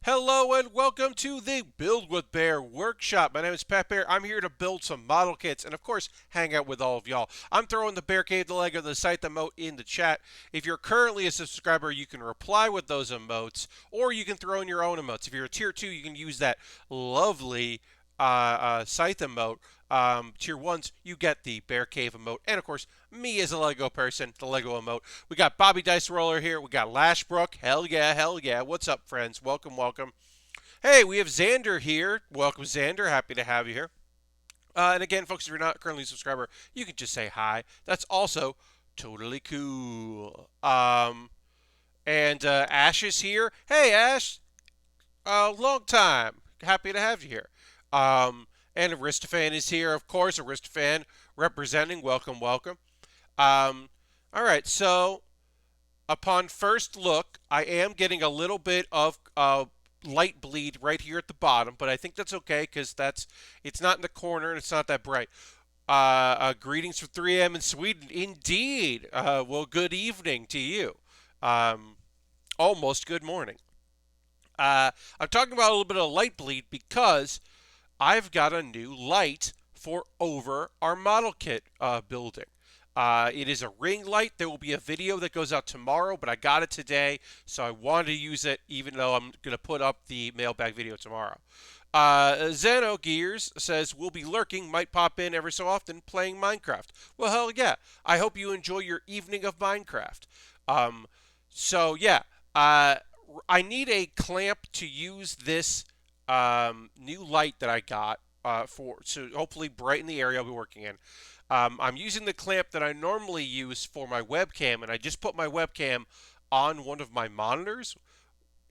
Hello and welcome to the Build With Baer Workshop. My name is Pat Baer. I'm here to build some model kits and, of course, hang out with all of y'all. I'm throwing the Bear Cave, the Lego, the site, the emote in the chat. If you're currently a subscriber, you can reply with those emotes, or you can throw in your own emotes. If you're a tier 2, you can use that lovely scythe emote. Tier 1s, you get the Bear Cave emote. And, of course, me as a Lego person, the Lego emote. We got Bobby Dice Roller here. We got Lashbrook. Hell yeah, hell yeah. What's up, friends? Welcome, welcome. Hey, we have Xander here. Welcome, Xander. Happy to have you here. And again, folks, if you're not currently a subscriber, you can just say hi. That's also totally cool. And Ash is here. Hey, Ash. Long time. Happy to have you here. And Aristophan is here, of course. Aristophan representing. Welcome, welcome. All right, so upon first look, I am getting a little bit of light bleed right here at the bottom, but I think that's okay because it's not in the corner and it's not that bright. Greetings from 3M in Sweden. Indeed. Well, good evening to you. Um, Almost good morning. I'm talking about a little bit of light bleed because I've got a new light for over our model kit building. It is a ring light. There will be a video that goes out tomorrow, but I got it today, so I wanted to use it even though I'm going to put up the mailbag video tomorrow. Zeno Gears says, we'll be lurking, might pop in every so often playing Minecraft. Well, hell yeah. I hope you enjoy your evening of Minecraft. Um, so, yeah. I need a clamp to use this new light that I got for to hopefully brighten the area I'll be working in. I'm using the clamp that I normally use for my webcam, and I just put my webcam on one of my monitors,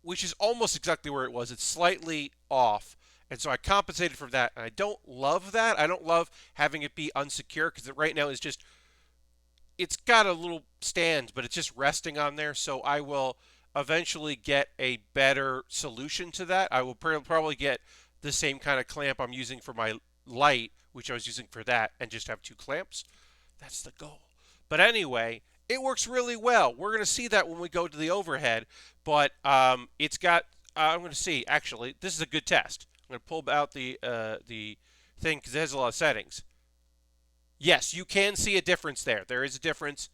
which is almost exactly where it was. It's slightly off, and so I compensated for that. And I don't love that. I don't love having it be unsecure because right now it's got a little stand, but it's just resting on there. So I will eventually get a better solution to that. I will probably get the same kind of clamp I'm using for my light, which I was using for that, and just have two clamps. That's the goal. But anyway, it works really well. We're going to see that when we go to the overhead, but it's got. I'm going to see. Actually, this is a good test. I'm going to pull out the thing because it has a lot of settings. Yes, you can see a difference there. There is a difference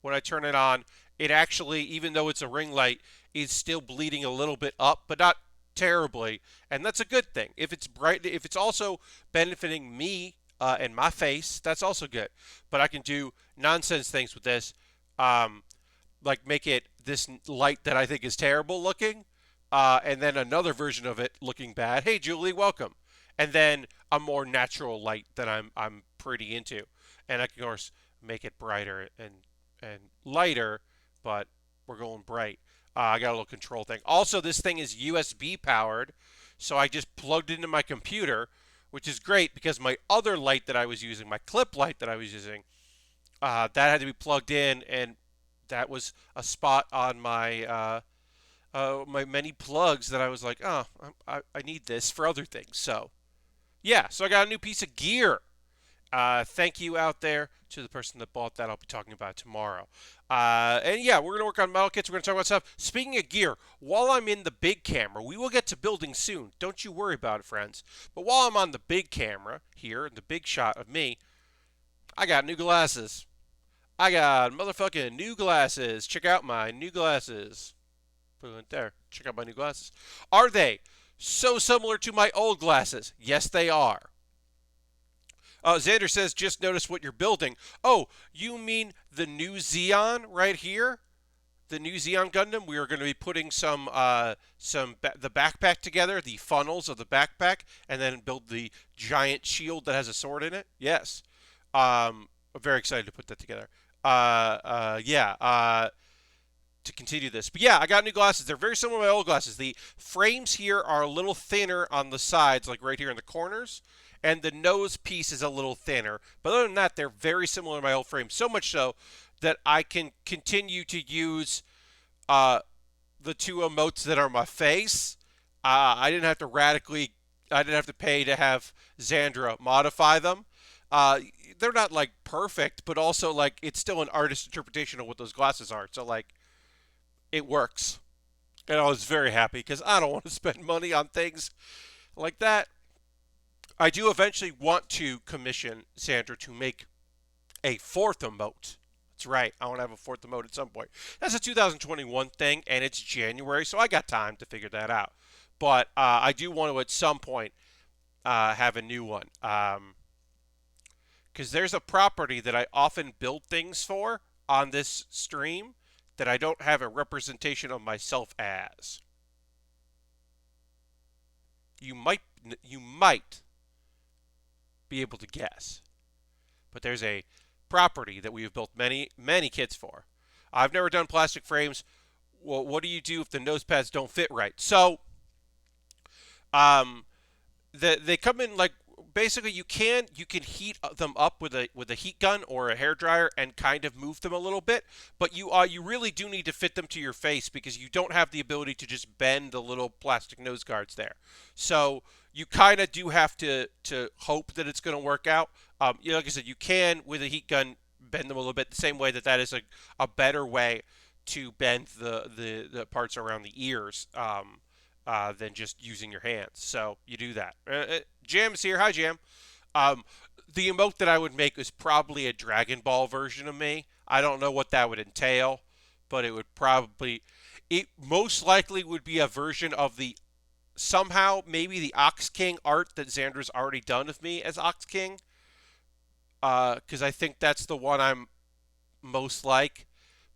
when I turn it on. It actually, even though it's a ring light, is still bleeding a little bit up, but not terribly, and that's a good thing. If it's bright, if it's also benefiting me and my face, that's also good. But I can do nonsense things with this, like make it this light that I think is terrible looking, and then another version of it looking bad. Hey, Julie, welcome. And then a more natural light that I'm pretty into, and I can of course make it brighter and lighter, but we're going bright. I got a little control thing. Also, this thing is USB powered, so I just plugged it into my computer, which is great because my other light that I was using, my clip light that I was using, that had to be plugged in, and that was a spot on my many plugs that I was like, oh, I need this for other things. So yeah, so I got a new piece of gear. Thank you out there to the person that bought that. I'll be talking about it tomorrow. And yeah, we're going to work on model kits. We're going to talk about stuff. Speaking of gear, while I'm in the big camera, we will get to building soon. Don't you worry about it, friends. But while I'm on the big camera here, the big shot of me, I got new glasses. I got motherfucking new glasses. Check out my new glasses. Put it there. Check out my new glasses. Are they so similar to my old glasses? Yes, they are. Xander says, just notice what you're building. Oh, you mean the Nu-Zeon right here? The Nu-Zeon Gundam? We are going to be putting the backpack together, the funnels of the backpack, and then build the giant shield that has a sword in it. Yes. I'm very excited to put that together. To continue this. But yeah, I got new glasses. They're very similar to my old glasses. The frames here are a little thinner on the sides, like right here in the corners, and the nose piece is a little thinner. But other than that, they're very similar to my old frame. So much so that I can continue to use the two emotes that are my face. I didn't have to pay to have Xandra modify them. They're not like perfect, but also like it's still an artist's interpretation of what those glasses are. So like it works. And I was very happy because I don't want to spend money on things like that. I do eventually want to commission Sandra to make a fourth emote. That's right. I want to have a fourth emote at some point. That's a 2021 thing, and it's January, so I got time to figure that out. But I do want to at some point have a new one. Because there's a property that I often build things for on this stream that I don't have a representation of myself as. You might be able to guess, but there's a property that we have built many kits for. I've never done plastic frames. Well, what do you do if the nose pads don't fit right? So, um, they come in like basically you can heat them up with a heat gun or a hair dryer and kind of move them a little bit, but you really do need to fit them to your face because you don't have the ability to just bend the little plastic nose guards there. So you kind of do have to hope that it's going to work out. Like I said, you can with a heat gun bend them a little bit the same way that is a better way to bend the parts around the ears. Than just using your hands. So you do that. Jam's here. Hi, Jam. Um, the emote that I would make is probably a Dragon Ball version of me. I don't know what that would entail, but it most likely would be a version of maybe the Ox King art that Xander's already done of me as Ox King. Because I think that's the one I'm most like.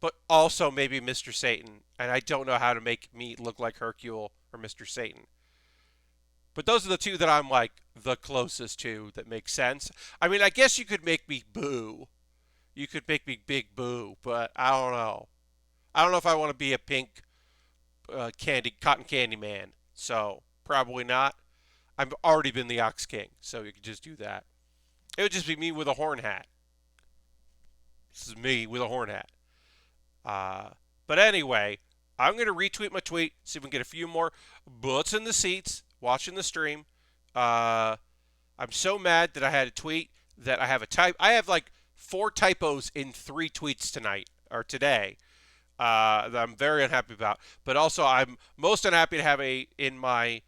But also maybe Mr. Satan. And I don't know how to make me look like Hercule or Mr. Satan. But those are the two that I'm like the closest to that make sense. I mean, I guess you could make me Boo. You could make me Big Boo, but I don't know. I don't know if I want to be a pink cotton candy man. So probably not. I've already been the Ox King, so you could just do that. It would just be me with a horn hat. This is me with a horn hat. But anyway, I'm going to retweet my tweet, see if we can get a few more butts in the seats watching the stream. I'm so mad that I had a tweet that I have like 4 typos in 3 tweets tonight or today that I'm very unhappy about. But also, I'm most unhappy to have in my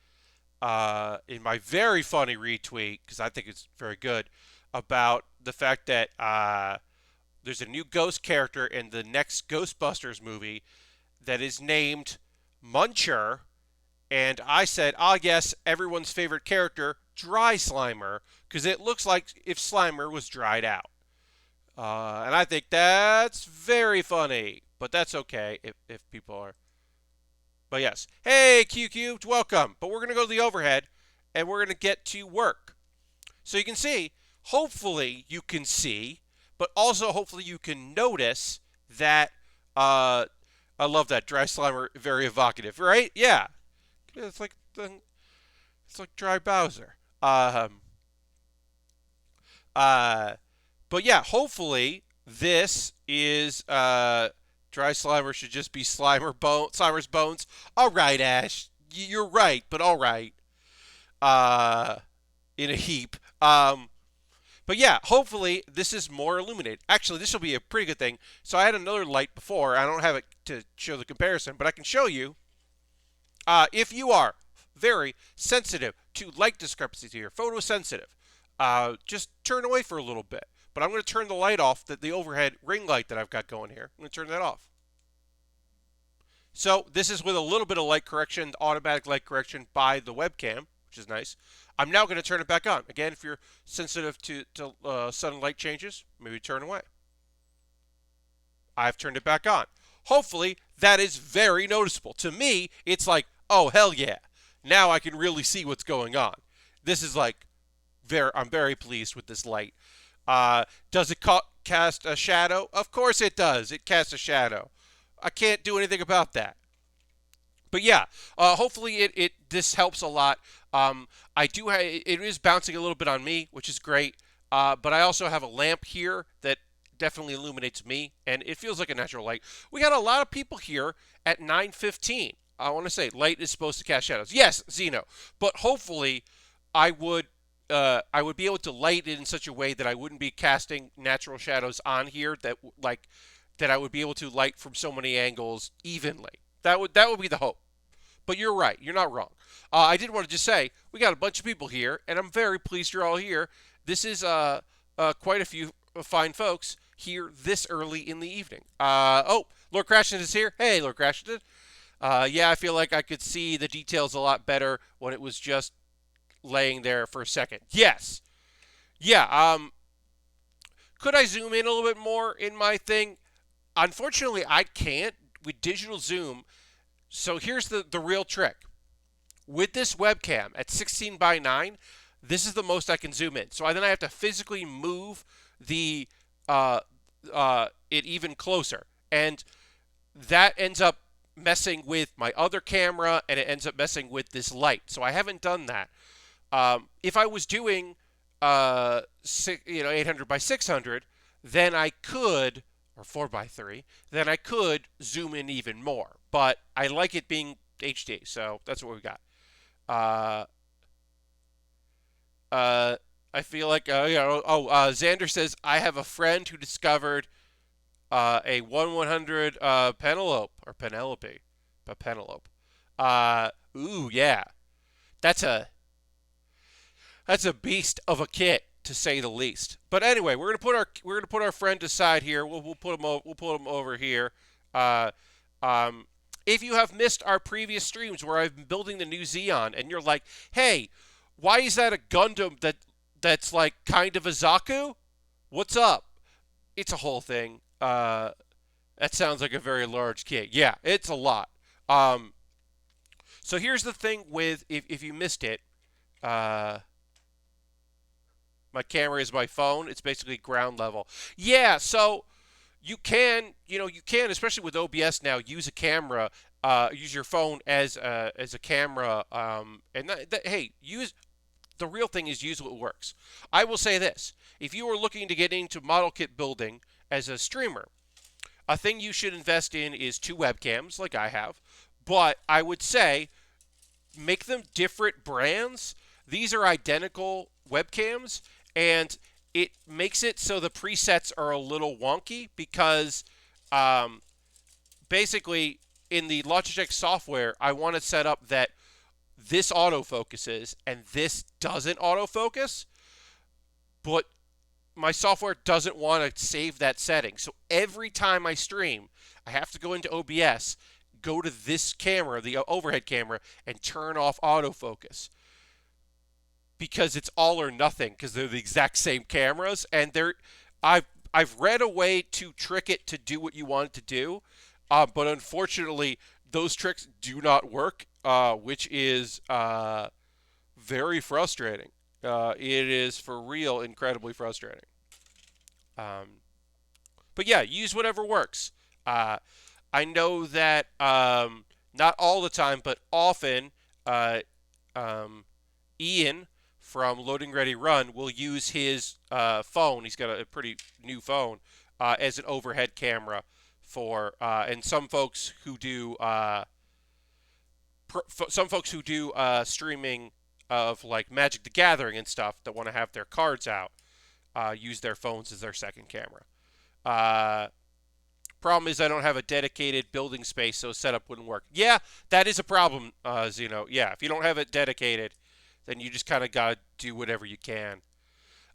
very funny retweet, because I think it's very good, about the fact that there's a new ghost character in the next Ghostbusters movie that is named Muncher, and I said, yes, everyone's favorite character, Dry Slimer, because it looks like if Slimer was dried out. And I think that's very funny, but that's okay if people are. But yes, hey QQ, welcome. But we're going to go to the overhead, and we're going to get to work. So you can see, hopefully you can see, but also hopefully you can notice that I love that Dry Slimer, very evocative, right? Yeah, it's like Dry Bowser. But yeah, hopefully this is Dry Slimer should just be Slimer's bones. All right, Ash, you're right, but all right. In a heap. But yeah, hopefully this is more illuminated. Actually, this will be a pretty good thing. So I had another light before. I don't have it to show the comparison, but I can show you. If you are very sensitive to light discrepancies here, photosensitive, just turn away for a little bit. But I'm going to turn the light off, the overhead ring light that I've got going here. I'm going to turn that off. So this is with a little bit of light correction, automatic light correction by the webcam, which is nice. I'm now going to turn it back on. Again, if you're sensitive to sudden light changes, maybe turn away. I've turned it back on. Hopefully, that is very noticeable. To me, it's like, oh, hell yeah. Now I can really see what's going on. This is like, I'm very pleased with this light. Does it cast a shadow? Of course it does. It casts a shadow. I can't do anything about that. But yeah, hopefully this helps a lot. It is bouncing a little bit on me, which is great. But I also have a lamp here that definitely illuminates me, and it feels like a natural light. We got a lot of people here at 9:15. I want to say light is supposed to cast shadows. Yes, Zeno. But hopefully, I would be able to light it in such a way that I wouldn't be casting natural shadows on here that I would be able to light from so many angles evenly. That would be the hope. But you're right. You're not wrong. I did want to just say we got a bunch of people here, and I'm very pleased you're all here. This is quite a few fine folks here this early in the evening. Oh, Lord Crashington is here. Hey, Lord Crashington. Yeah, I feel like I could see the details a lot better when it was just laying there for a second. Yes. Yeah. Could I zoom in a little bit more in my thing? Unfortunately, I can't with digital zoom. So here's the real trick. With this webcam at 16 by 9, this is the most I can zoom in. So then I have to physically move the it even closer, and that ends up messing with my other camera, and it ends up messing with this light. So I haven't done that. If I was doing 800 by 600, then I could, or 4 by 3, then I could zoom in even more. But I like it being HD, so that's what we got. I feel like, Xander says, I have a friend who discovered a 1/100 Penelope. Ooh, yeah. That's a beast of a kit, to say the least. But anyway, we're gonna put our friend aside here. We'll put him over here. Uh, if you have missed our previous streams where I've been building the Nu-Zeon, and you're like, hey, why is that a Gundam that's like kind of a Zaku? What's up? It's a whole thing. That sounds like a very large kit. Yeah, it's a lot. So here's the thing with, if you missed it, my camera is my phone. It's basically ground level. Yeah, so you can, especially with OBS now, use a camera, use your phone as a camera, and hey, the real thing is use what works. I will say this: if you are looking to get into model kit building as a streamer, a thing you should invest in is 2 webcams, like I have. But I would say make them different brands. These are identical webcams, and it makes it so the presets are a little wonky because basically in the Logitech software, I want to set up that this autofocuses and this doesn't autofocus, but my software doesn't want to save that setting. So every time I stream, I have to go into OBS, go to this camera, the overhead camera, and turn off autofocus. Because it's all or nothing, because they're the exact same cameras, and I've read a way to trick it to do what you want it to do, but unfortunately those tricks do not work, which is very frustrating. It is for real incredibly frustrating. But yeah, use whatever works. I know that not all the time, but often Ian from Loading Ready Run will use his phone. He's got a pretty new phone as an overhead camera for, and some folks who do streaming of like Magic the Gathering and stuff that want to have their cards out use their phones as their second camera. Problem is I don't have a dedicated building space, so setup wouldn't work. Yeah, that is a problem, Zeno. Yeah, if you don't have it dedicated, then you just kind of got to do whatever you can.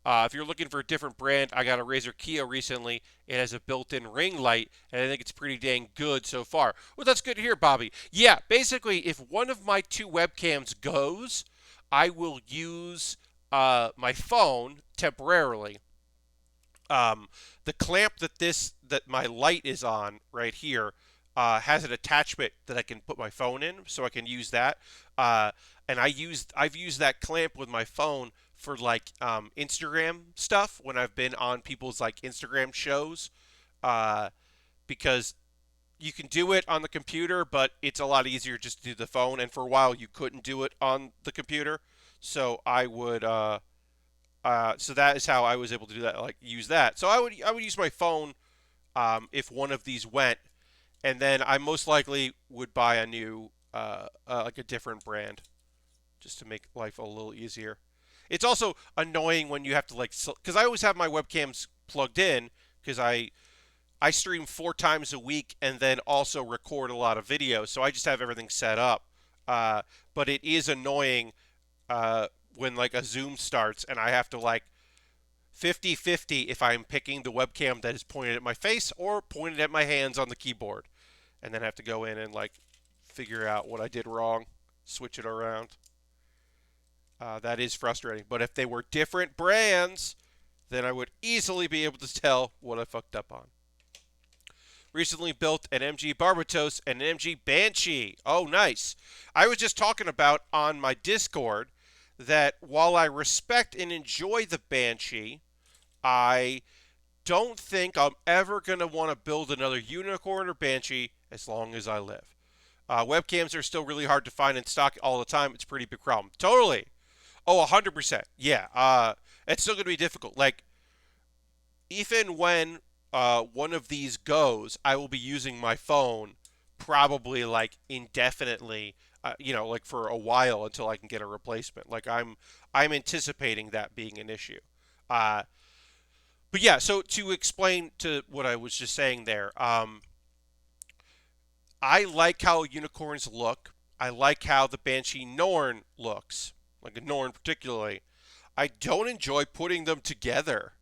If you're looking for a different brand, I got a Razer Kiyo recently. It has a built-in ring light, and I think it's pretty dang good so far. Well, that's good to hear, Bobby. Yeah, basically, if one of my 2 webcams goes, I will use my phone temporarily. The clamp that my light is on right here has an attachment that I can put my phone in, so I can use that. And I've used that clamp with my phone for like Instagram stuff when I've been on people's like Instagram shows, because you can do it on the computer, but it's a lot easier just to do the phone. And for a while, you couldn't do it on the computer, so I would. So that is how I was able to do that, like use that. So I would use my phone if one of these went, and then I most likely would buy a new like a different brand, just to make life a little easier. It's also annoying when you have to like, because I always have my webcams plugged in because I stream 4 times a week and then also record a lot of videos, so I just have everything set up But it is annoying when like a zoom starts and I have to like 50-50 if I'm picking the webcam that is pointed at my face or pointed at my hands on the keyboard. And then have to go in and like figure out what I did wrong, switch it around. That is frustrating. But if they were different brands, then I would easily be able to tell what I fucked up on. Recently built an MG Barbatos and an MG Banshee. Oh, nice. I was just talking about on my Discord that while I respect and enjoy the Banshee, I don't think I'm ever going to want to build another Unicorn or Banshee as long as I live. Webcams are still really hard to find in stock all the time. It's a pretty big problem. Totally. Oh, 100%. Yeah. It's still going to be difficult. Like, even when one of these goes, I will be using my phone probably like indefinitely, like for a while until I can get a replacement. Like I'm anticipating that being an issue. Uh, but yeah, so to explain to what I was just saying there, I like how unicorns look. I like how the Banshee Norn looks, like a Norn particularly. I don't enjoy putting them together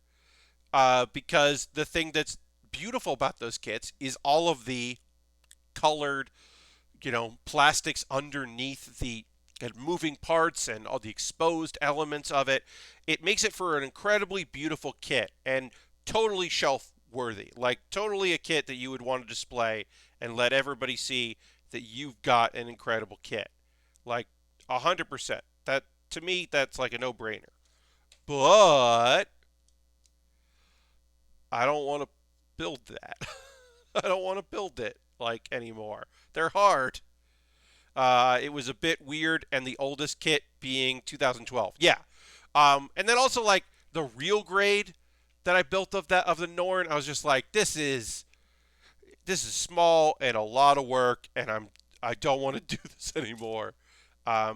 because the thing that's beautiful about those kits is all of the colored, plastics underneath the moving parts and all the exposed elements of it. It makes it for an incredibly beautiful kit and totally shelf worthy. Like totally a kit that you would want to display and let everybody see that you've got an incredible kit. Like 100%. That to me that's like a no-brainer. But I don't want to build that. I don't want to build it like anymore. They're hard. It was a bit weird, and the oldest kit being 2012. Yeah, and then also like the real grade that I built of the Norn, I was just like, this is small and a lot of work, and I don't want to do this anymore. I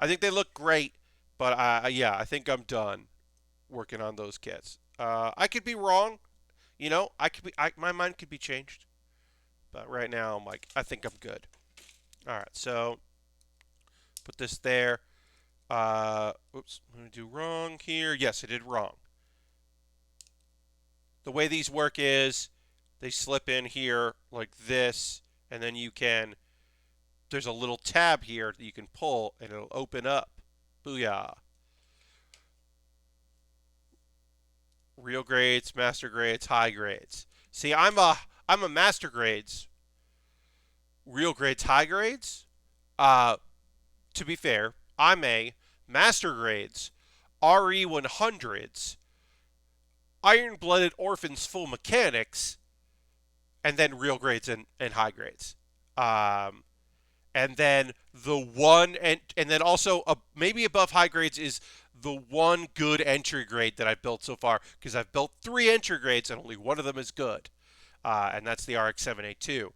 think they look great, but yeah, I think I'm done working on those kits. I could be wrong, my mind could be changed, but right now I'm like, I think I'm good. All right, so put this there. Oops, I'm going to do wrong here. Yes, I did wrong. The way these work is they slip in here like this, and then there's a little tab here that you can pull, and it'll open up. Booyah. Real grades, master grades, high grades. See, I'm a master grades. Real grades, high grades. To be fair, I'm a master grades, RE100s, Iron Blooded Orphans full mechanics, and then real grades and high grades. And then the one and then also maybe above high grades is the one good entry grade that I built so far, because I've built 3 entry grades and only one of them is good, and that's the RX-782.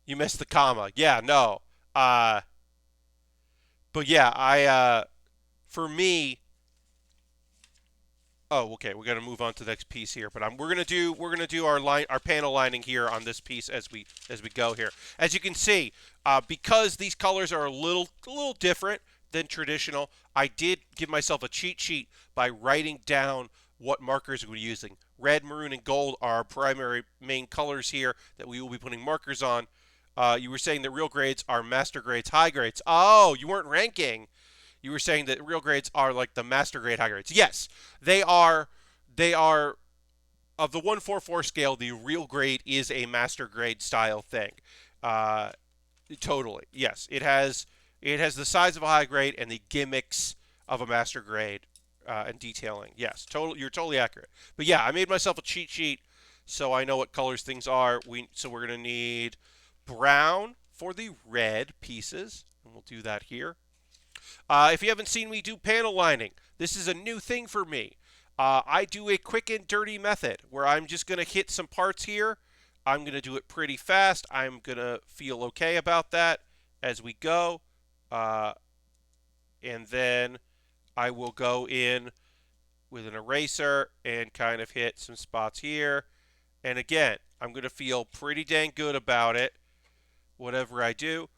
You missed the comma. Yeah, no. But yeah, for me. Oh, okay. We're gonna move on to the next piece here, but we're gonna do our panel lining here on this piece as we go here. As you can see, because these colors are a little different than traditional, I did give myself a cheat sheet by writing down what markers we're using. Red, maroon, and gold are our primary main colors here that we will be putting markers on. You were saying that real grades are master grades, high grades. Oh, you weren't ranking. You were saying that real grades are like the master grade high grades. Yes, they are. They are of the 144 scale. The real grade is a master grade style thing. Uh, totally. Yes, it has. It has the size of a high grade and the gimmicks of a master grade and detailing. Yes, you're totally accurate. But yeah, I made myself a cheat sheet so I know what colors things are. So we're gonna need brown for the red pieces, and we'll do that here. If you haven't seen me do panel lining, this is a new thing for me. I do a quick and dirty method where I'm just going to hit some parts here. I'm going to do it pretty fast. I'm going to feel okay about that as we go. And then I will go in with an eraser and kind of hit some spots here. And again, I'm going to feel pretty dang good about it. whatever I do.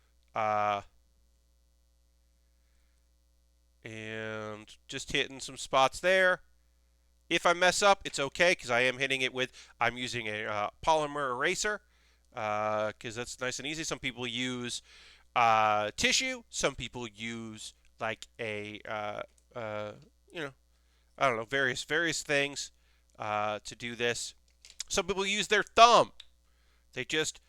And just hitting some spots there. If I mess up, it's okay because I am hitting it with, I'm using a polymer eraser because that's nice and easy. Some people use tissue. Some people use like a, uh, you know, I don't know, various things to do this. Some people use their thumb. They just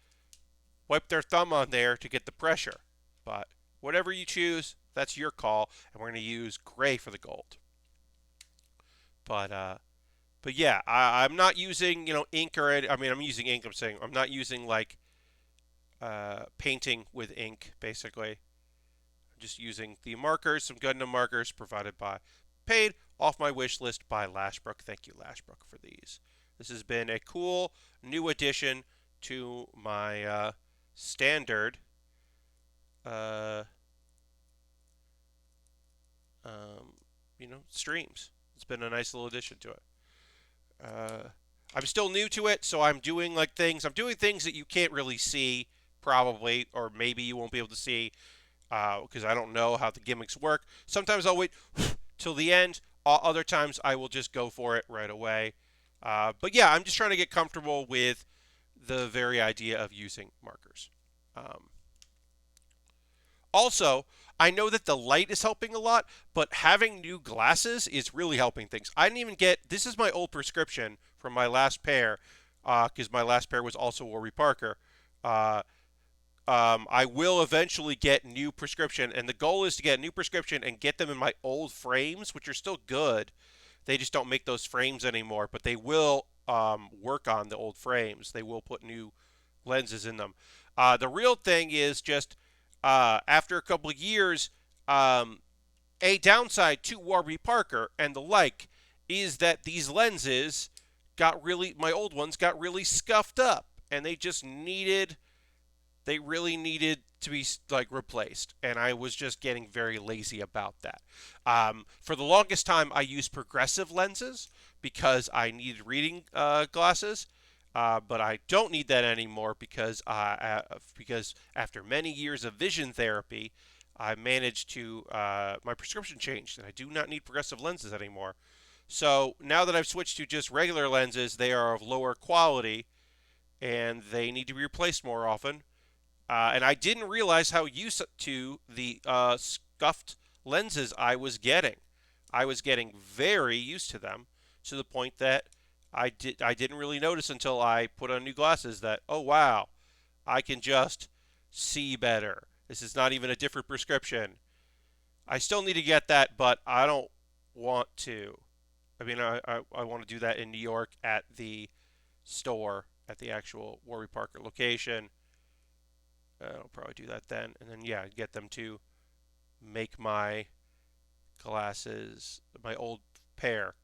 wipe their thumb on there to get the pressure. But whatever you choose, that's your call. And we're going to use gray for the gold. But yeah, I'm not using ink or I mean I'm using ink. I'm saying I'm not using like painting with ink. Basically, I'm just using the markers, some Gundam markers provided by, paid off my wish list by Lashbrook. Thank you, Lashbrook, for these. This has been a cool new addition to my standard uh, um, streams. It's been a nice little addition to it. Uh, I'm still new to it, so I'm doing like things. I'm doing things that you can't really see, probably, or maybe you won't be able to see because I don't know how the gimmicks work. Sometimes I'll wait till the end. Other times I will just go for it right away. But yeah, I'm just trying to get comfortable with the very idea of using markers. Um, Also, I know that the light is helping a lot, but having new glasses is really helping things. I didn't even get, this is my old prescription from my last pair, because my last pair was also Warby Parker. Uh, I will eventually get new prescription, and the goal is to get a new prescription and get them in my old frames, which are still good. They just don't make those frames anymore, but they will work on the old frames. They will put new lenses in them. The real thing is just after a couple of years, a downside to Warby Parker and the like is that these lenses my old ones got really scuffed up, and they really needed to be like replaced, and I was just getting very lazy about that. For the longest time, I used progressive lenses because I needed reading glasses, but I don't need that anymore because after many years of vision therapy, I managed to my prescription changed, and I do not need progressive lenses anymore. So now that I've switched to just regular lenses, they are of lower quality and they need to be replaced more often. And I didn't realize how used to the scuffed lenses I was getting. I was getting very used to them to the point that I didn't really notice until I put on new glasses that, oh wow, I can just see better. This is not even a different prescription. I still need to get that, but I don't want to. I mean, I want to do that in New York at the store, at the actual Warby Parker location. I'll probably do that then. And then, yeah, get them to make my glasses, my old pair.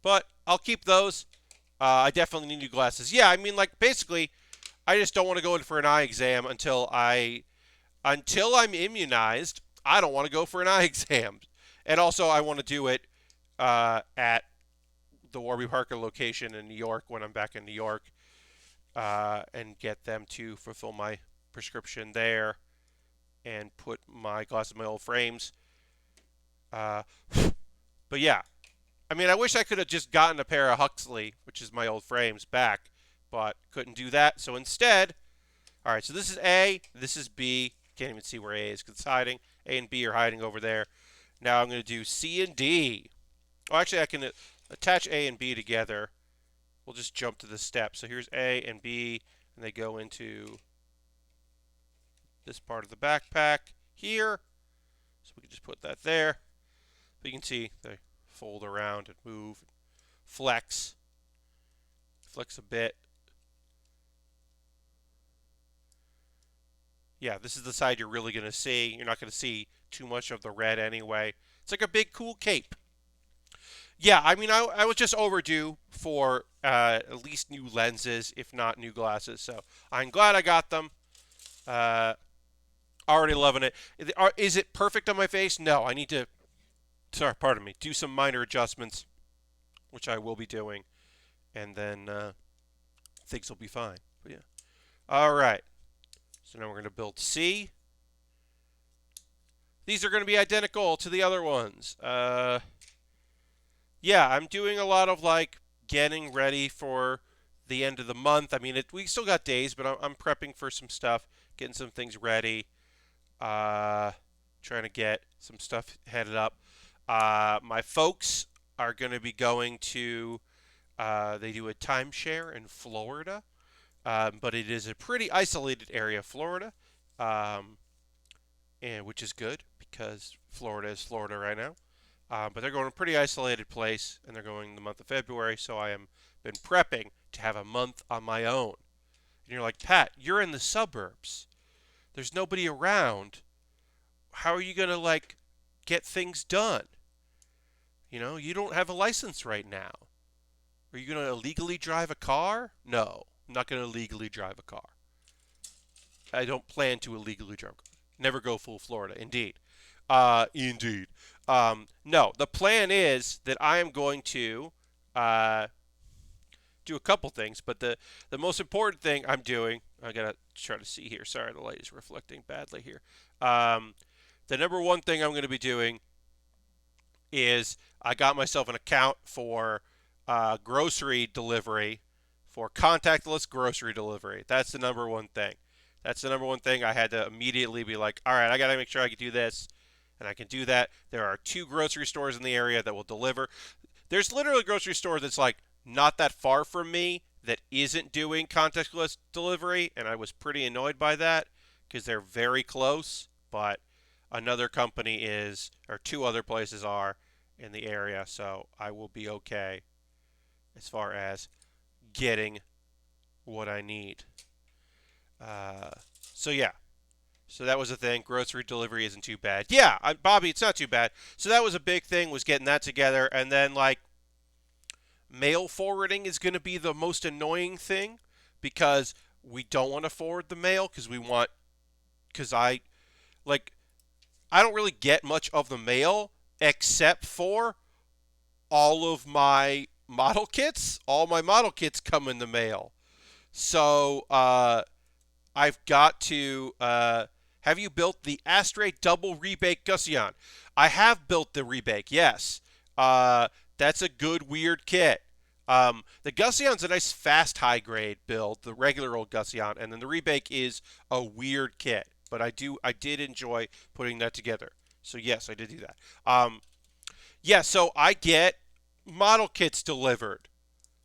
But I'll keep those. I definitely need new glasses. Yeah, I mean, like, basically, I just don't want to go in for an eye exam until I'm immunized. I don't want to go for an eye exam. And also, I want to do it at the Warby Parker location in New York when I'm back in New York and get them to fulfill my prescription there and put my glasses in my old frames. Uh, but yeah, I mean, I wish I could have just gotten a pair of Huxley, which is my old frames, back, but couldn't do that. So instead, all right, so this is A, this is B. Can't even see where A is because it's hiding. A and B are hiding over there. Now I'm going to do C and D. Oh, actually, I can attach A and B together. We'll just jump to the step. So here's A and B, and they go into this part of the backpack here. So we can just put that there. But you can see they fold around and move, and flex a bit. Yeah, this is the side you're really going to see. You're not going to see too much of the red anyway. It's like a big cool cape. Yeah, I mean, I was just overdue for at least new lenses, if not new glasses. So I'm glad I got them. Already loving it. Is it perfect on my face? No, I need to, sorry, pardon me, do some minor adjustments, which I will be doing. And then things will be fine. But yeah. All right. So now we're going to build C. These are going to be identical to the other ones. Yeah, I'm doing a lot of like getting ready for the end of the month. I mean, we still got days, but I'm prepping for some stuff, getting some things ready, trying to get some stuff headed up. My folks are going to be going to, they do a timeshare in Florida, but it is a pretty isolated area of Florida, and which is good because Florida is Florida right now. But they're going to a pretty isolated place, and they're going in the month of February, so I am been prepping to have a month on my own. And you're like, Pat, you're in the suburbs. There's nobody around. How are you going to, like, get things done? You know, you don't have a license right now. Are you going to illegally drive a car? No, I'm not going to illegally drive a car. I don't plan to illegally drive a car. Never go full Florida, indeed. Indeed. No, the plan is that I am going to do a couple things, but the most important thing I'm doing, I gotta try to see here. Sorry, the light is reflecting badly here. The number one thing I'm going to be doing is I got myself an account for grocery delivery, for contactless grocery delivery. That's the number one thing. That's the number one thing I had to immediately be like, all right, I got to make sure I can do this, and I can do that. There are 2 grocery stores in the area that will deliver. There's literally a grocery store that's like not that far from me that isn't doing contactless delivery, and I was pretty annoyed by that because they're very close, but another company is, or 2 other places are in the area, so I will be okay as far as getting what I need. So yeah, so that was a thing. Grocery delivery isn't too bad. Yeah, Bobby, it's not too bad. So that was a big thing, was getting that together, and then like mail forwarding is going to be the most annoying thing because we don't want to forward the mail because I don't really get much of the mail except for all of my model kits. All my model kits come in the mail. So I've got to. Have you built the Astray Double Rebake Nu-Zeon? I have built the rebake, yes. That's a good, weird kit. The Nu-Zeon's a nice, fast, high-grade build, the regular old Nu-Zeon, and then the rebake is a weird kit. But I did enjoy putting that together. So yes, I did do that. Yeah, so I get model kits delivered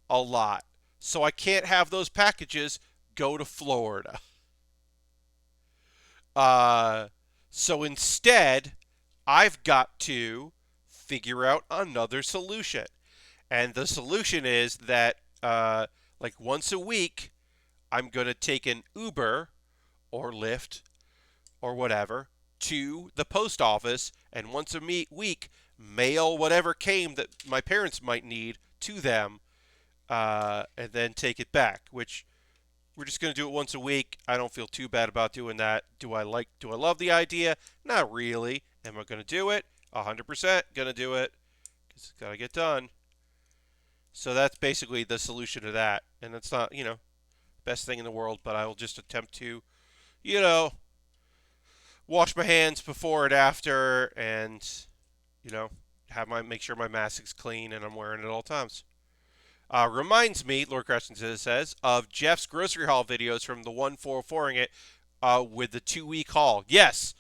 a lot. So I can't have those packages go to Florida. So instead, I've got to figure out another solution. And the solution is that, like once a week, I'm going to take an Uber or Lyft or whatever to the post office, and once a week, mail whatever came that my parents might need to them, and then take it back, which we're just going to do it once a week. I don't feel too bad about doing that. Do I love the idea? Not really. Am I going to do it? 100% going to do it because it's got to get done. So that's basically the solution to that. And it's not, best thing in the world, but I will just attempt to, wash my hands before and after and, make sure my mask is clean and I'm wearing it at all times. Reminds me, Lord Creston says, of Jeff's grocery haul videos from the 144ing it with the 2-week haul. Yes.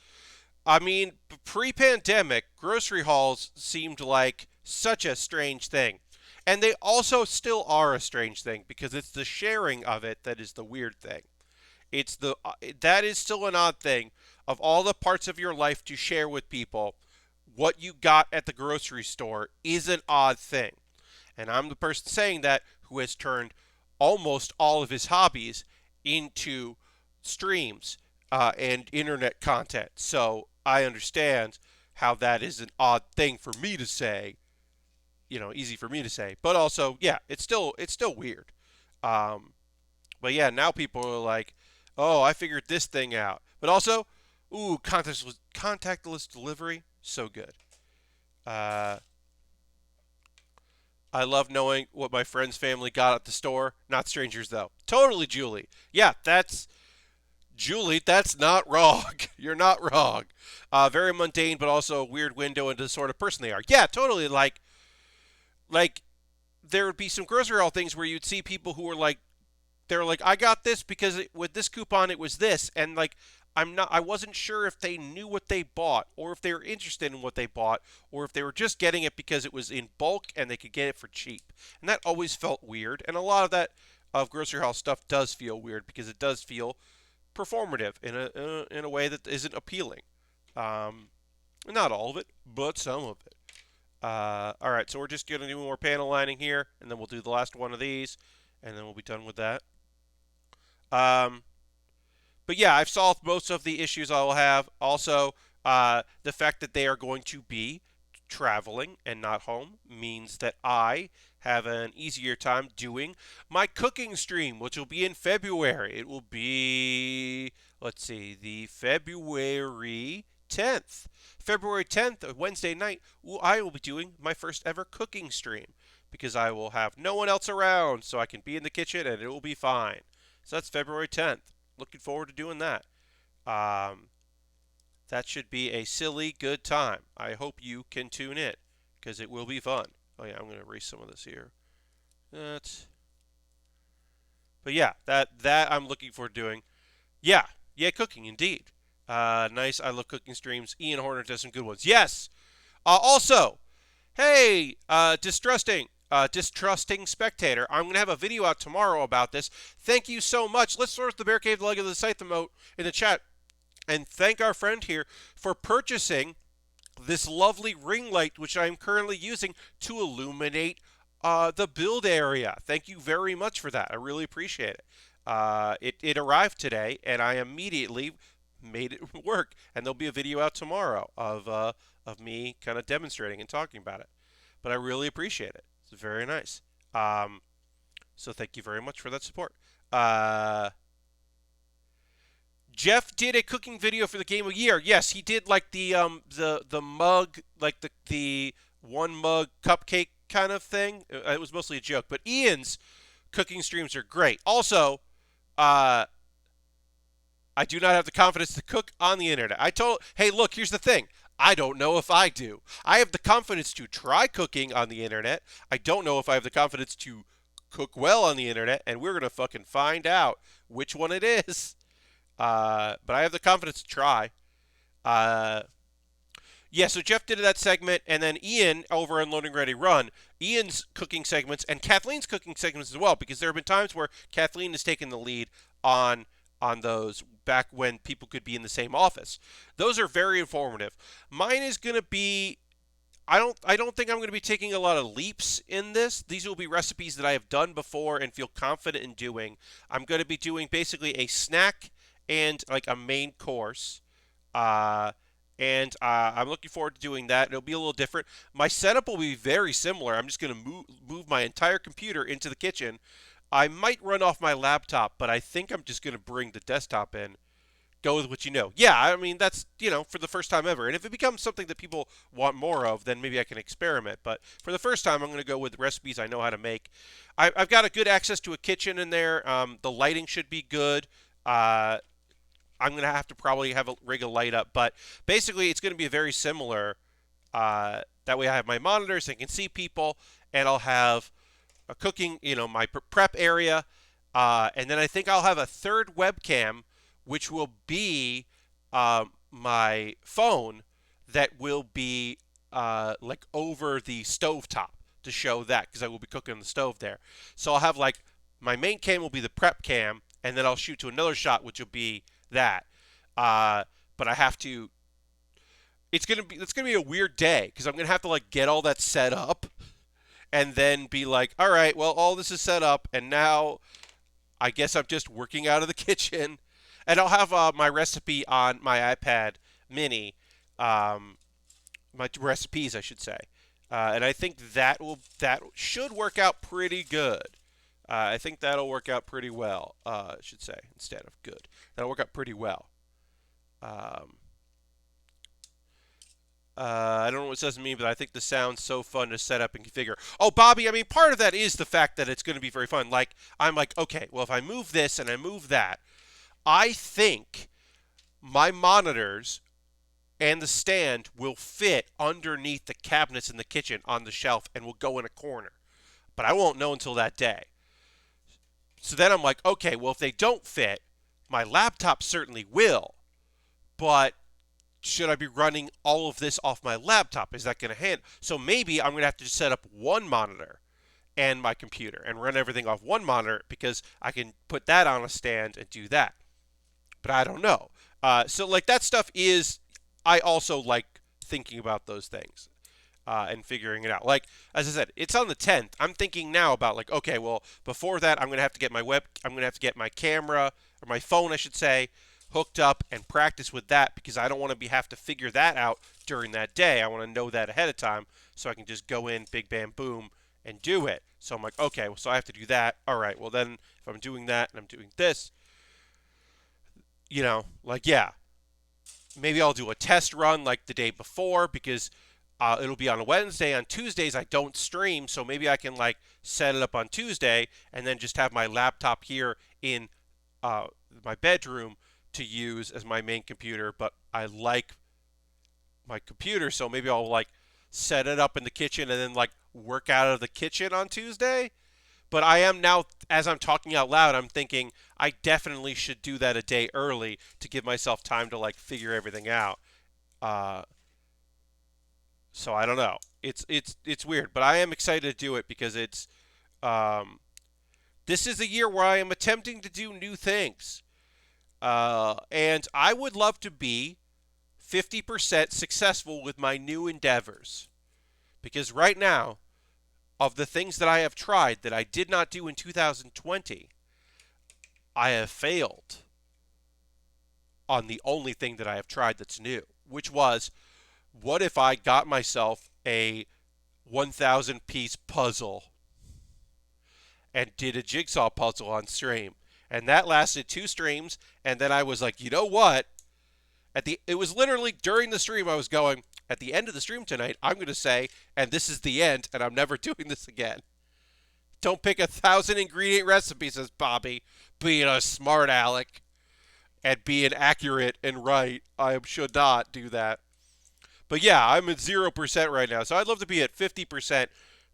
I mean, pre-pandemic, grocery hauls seemed like such a strange thing. And they also still are a strange thing because it's the sharing of it that is the weird thing. That is still an odd thing. Of all the parts of your life to share with people, what you got at the grocery store is an odd thing. And I'm the person saying that who has turned almost all of his hobbies into streams and internet content. So I understand how that is an odd thing for me to say. Easy for me to say. But also, yeah, it's still weird. But yeah, now people are like, oh, I figured this thing out. But also, contactless delivery, so good. I love knowing what my friend's family got at the store. Not strangers, though. Totally, Julie. Yeah, that's Julie, that's not wrong. You're not wrong. Very mundane, but also a weird window into the sort of person they are. Yeah, totally. Like there would be some grocery haul things where you'd see people who were like, they're like, I got this because with this coupon it was this, and like I wasn't sure if they knew what they bought or if they were interested in what they bought or if they were just getting it because it was in bulk and they could get it for cheap. And that always felt weird. And a lot of that of grocery haul stuff does feel weird because it does feel performative in a way that isn't appealing. Um, Not all of it, but some of it. All right, so we're just going to do more panel lining here, and then we'll do the last one of these, and then we'll be done with that. Um, but yeah, I've solved most of the issues I will have. Also, the fact that they are going to be traveling and not home means that I have an easier time doing my cooking stream, which will be in February. It will be, let's see, the February 10th. February 10th, a Wednesday night, I will be doing my first ever cooking stream because I will have no one else around, so I can be in the kitchen and it will be fine. So that's February 10th. Looking forward to doing that. Um, that should be a silly good time. I hope you can tune in because it will be fun. Oh yeah, I'm going to erase some of this here. That's. But yeah, that I'm looking forward to doing. Yeah, yeah, cooking indeed. Nice. I love cooking streams. Ian Horner does some good ones. Yes. Also, hey, distrusting spectator. I'm going to have a video out tomorrow about this. Thank you so much. Let's throw the Bear Cave, the leg of the site emote in the chat and thank our friend here for purchasing this lovely ring light, which I'm currently using to illuminate the build area. Thank you very much for that. I really appreciate it. It arrived today, and I immediately made it work. And there'll be a video out tomorrow of me kind of demonstrating and talking about it. But I really appreciate it. It's very nice. So thank you very much for that support. Jeff did a cooking video for the Game of the Year. Yes, he did like the mug, like the one mug cupcake kind of thing. It was mostly a joke, but Ian's cooking streams are great. Also, I do not have the confidence to cook on the internet. Hey, look, here's the thing. I don't know if I do. I have the confidence to try cooking on the internet. I don't know if I have the confidence to cook well on the internet, and we're gonna fucking find out which one it is. But I have the confidence to try. Yeah, so Jeff did that segment, and then Ian over on Loading Ready Run, Ian's cooking segments and Kathleen's cooking segments as well, because there have been times where Kathleen has taken the lead on those back when people could be in the same office. Those are very informative. Mine is going to be I don't think I'm going to be taking a lot of leaps in this. These will be recipes that I have done before and feel confident in doing. I'm going to be doing basically a snack and like a main course. I'm looking forward to doing that. It'll be a little different. My setup will be very similar. I'm just going to move my entire computer into the kitchen. I might run off my laptop, but I think I'm just going to bring the desktop in. Go with what you know. Yeah, I mean, that's, for the first time ever. And if it becomes something that people want more of, then maybe I can experiment. But for the first time, I'm going to go with recipes I know how to make. I've got a good access to a kitchen in there. The lighting should be good. I'm going to have to probably rig a light up. But basically, it's going to be very similar. That way I have my monitors, I can see people, and I'll have a cooking, my prep area. And then I think I'll have a third webcam, which will be my phone that will be like over the stovetop to show that, because I will be cooking on the stove there. So I'll have like my main cam will be the prep cam, and then I'll shoot to another shot, which will be that. But I have to. It's gonna be a weird day because I'm gonna have to like get all that set up, and then be like, all right, well, all this is set up, and now I guess I'm just working out of the kitchen. And I'll have my recipe on my iPad mini, my recipes, I should say. And I think that should work out pretty good. I think that'll work out pretty well, I should say, instead of good. That'll work out pretty well. I don't know what it says to me, but I think the sound's so fun to set up and configure. Oh, Bobby, I mean, part of that is the fact that it's going to be very fun. Like, I'm like, okay, well, if I move this and I move that, I think my monitors and the stand will fit underneath the cabinets in the kitchen on the shelf and will go in a corner. But I won't know until that day. So then I'm like, okay, well, if they don't fit, my laptop certainly will. But should I be running all of this off my laptop? Is that going to handle? So maybe I'm going to have to just set up one monitor and my computer and run everything off one monitor because I can put that on a stand and do that. But I don't know. So like that stuff is, I also like thinking about those things and figuring it out. Like, as I said, it's on the 10th. I'm thinking now about like, okay, well, before that, I'm going to have to get I'm going to have to get my camera, or my phone, I should say, hooked up and practice with that because I don't want to have to figure that out during that day. I want to know that ahead of time so I can just go in, big bam, boom, and do it. So I'm like, okay, well, so I have to do that. All right, well, then if I'm doing that and I'm doing this, like, yeah, maybe I'll do a test run like the day before because it'll be on a Wednesday. On Tuesdays, I don't stream, so maybe I can like set it up on Tuesday and then just have my laptop here in my bedroom to use as my main computer. But I like my computer, so maybe I'll like set it up in the kitchen and then like work out of the kitchen on Tuesday. But I am now, as I'm talking out loud, I'm thinking I definitely should do that a day early to give myself time to like figure everything out. So I don't know. It's weird, but I am excited to do it because this is a year where I am attempting to do new things, and I would love to be 50% successful with my new endeavors because right now, of the things that I have tried that I did not do in 2020, I have failed on the only thing that I have tried that's new, which was, what if I got myself a 1,000 piece puzzle and did a jigsaw puzzle on stream? And that lasted 2 streams, and then I was like, you know what? It was literally during the stream I was going, at the end of the stream tonight, I'm going to say, and this is the end, and I'm never doing this again. Don't pick 1,000 ingredient recipes, says Bobby, being a smart aleck and being accurate and right. I should not do that. But yeah, I'm at 0% right now, so I'd love to be at 50%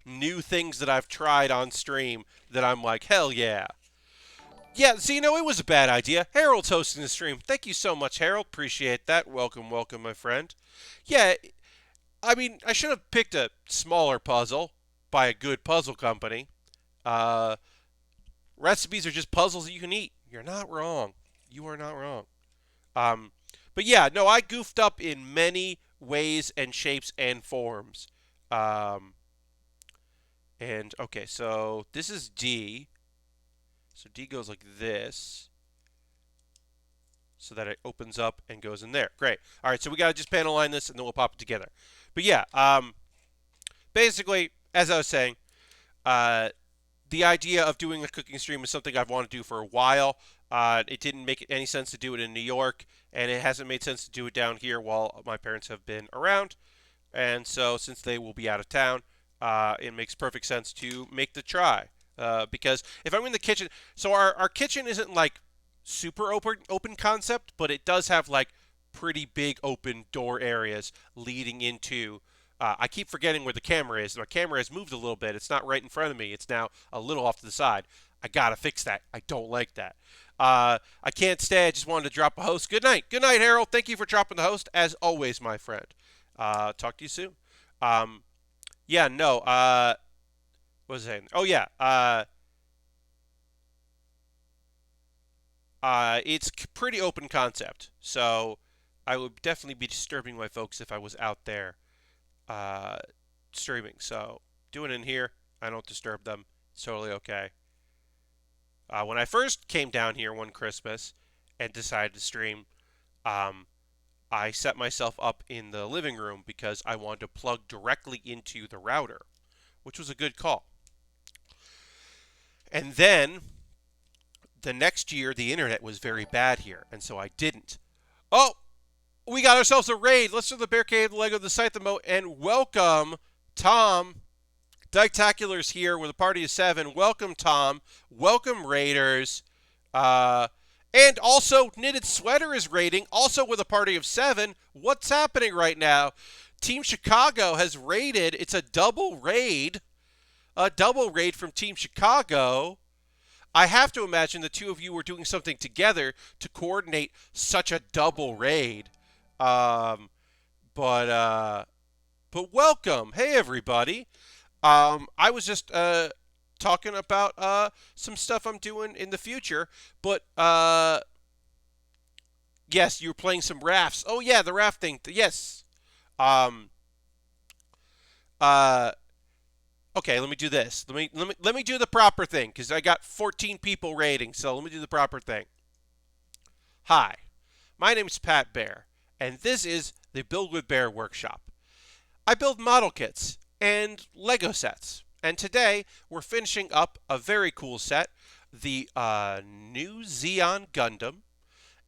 new things that I've tried on stream that I'm like, hell yeah. Yeah, so it was a bad idea. Harold's hosting the stream. Thank you so much, Harold. Appreciate that. Welcome, welcome, my friend. Yeah, I mean, I should have picked a smaller puzzle by a good puzzle company. Recipes are just puzzles that you can eat. You're not wrong. You are not wrong. But yeah, no, I goofed up in many ways and shapes and forms. And, okay, so this is D. So D goes like this, so that it opens up and goes in there. Great. All right, so we got to just panel line this, and then we'll pop it together. But yeah, basically, as I was saying, the idea of doing a cooking stream is something I've wanted to do for a while. It didn't make any sense to do it in New York, and it hasn't made sense to do it down here while my parents have been around. And so since they will be out of town, it makes perfect sense to make the try. Because if I'm in the kitchen, so our kitchen isn't like super open concept, but it does have like pretty big open door areas leading into. I keep forgetting where the camera is. My camera has moved a little bit. It's not right in front of me. It's now a little off to the side. I gotta fix that. I don't like that. I can't stay. I just wanted to drop a host. Good night. Good night, Harold. Thank you for dropping the host as always, my friend. Talk to you soon. Yeah, no. What was I saying? Oh, yeah. It's pretty open concept, so I would definitely be disturbing my folks if I was out there streaming. So doing it in here, I don't disturb them. It's totally okay. When I first came down here one Christmas and decided to stream, I set myself up in the living room because I wanted to plug directly into the router, which was a good call. And then the next year, the internet was very bad here, and so I didn't. Oh, we got ourselves a raid. Let's do the barricade Lego the site the moat and welcome Tom. Dictacular's here with a party of 7. Welcome, Tom. Welcome, Raiders. And And also, Knitted Sweater is raiding, also with a party of 7. What's happening right now? Team Chicago has raided. It's a double raid. A double raid from Team Chicago. I have to imagine the two of you were doing something together to coordinate such a double raid. Um, but welcome. Hey, everybody. I was just talking about some stuff I'm doing in the future, but yes, you were playing some rafts. Oh yeah, the rafting. Yes. Um, uh, okay, let me do this. Let me do the proper thing because I got 14 people rating. So let me do the proper thing. Hi, my name is Pat Baer, and this is the Build With Baer Workshop. I build model kits and Lego sets. And today we're finishing up a very cool set, the Nu-Zeon Gundam.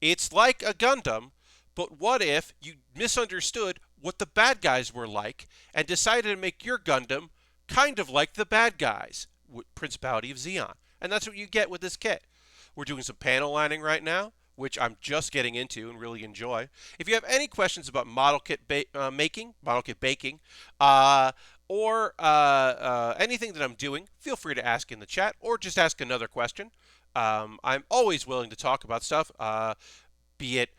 It's like a Gundam, but what if you misunderstood what the bad guys were like and decided to make your Gundam kind of like the bad guys, Principality of Zeon? And that's what you get with this kit. We're doing some panel lining right now, which I'm just getting into and really enjoy. If you have any questions about model kit making, model kit baking, or anything that I'm doing, feel free to ask in the chat or just ask another question. I'm always willing to talk about stuff, be it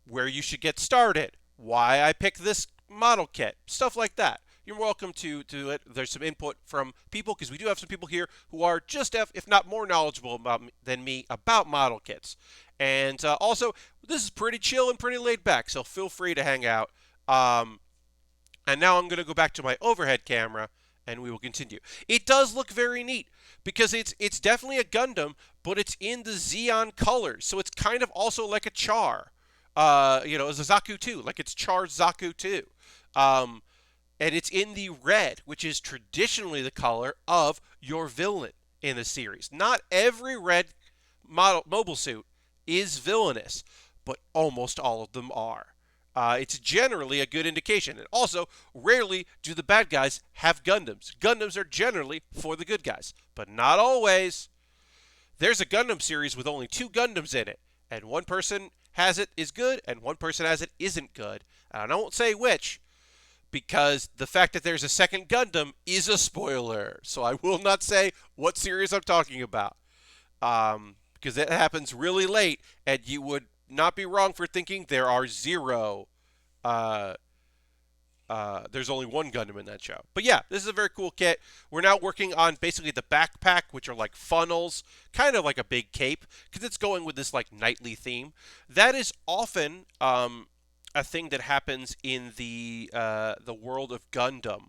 where you should get started, why I picked this model kit, stuff like that. You're welcome to it. There's some input from people because we do have some people here who are just, if not more knowledgeable than me about model kits. And also, this is pretty chill and pretty laid back, so feel free to hang out. And now I'm going to go back to my overhead camera, and we will continue. It does look very neat because it's definitely a Gundam, but it's in the Zeon colors, so it's kind of also like a Char. It's a Zaku 2, like it's Char's Zaku 2. And it's in the red, which is traditionally the color of your villain in the series. Not every red mobile suit is villainous, but almost all of them are. It's generally a good indication. And also, rarely do the bad guys have Gundams. Gundams are generally for the good guys, but not always. There's a Gundam series with only 2 Gundams in it, and one person has it is good, and one person has it isn't good. And I won't say which, because the fact that there's a second Gundam is a spoiler. So I will not say what series I'm talking about. Because that happens really late, and you would not be wrong for thinking there are 0. There's only 1 Gundam in that show. But yeah, this is a very cool kit. We're now working on basically the backpack, which are like funnels, kind of like a big cape, because it's going with this like knightly theme. That is often a thing that happens in the world of Gundam.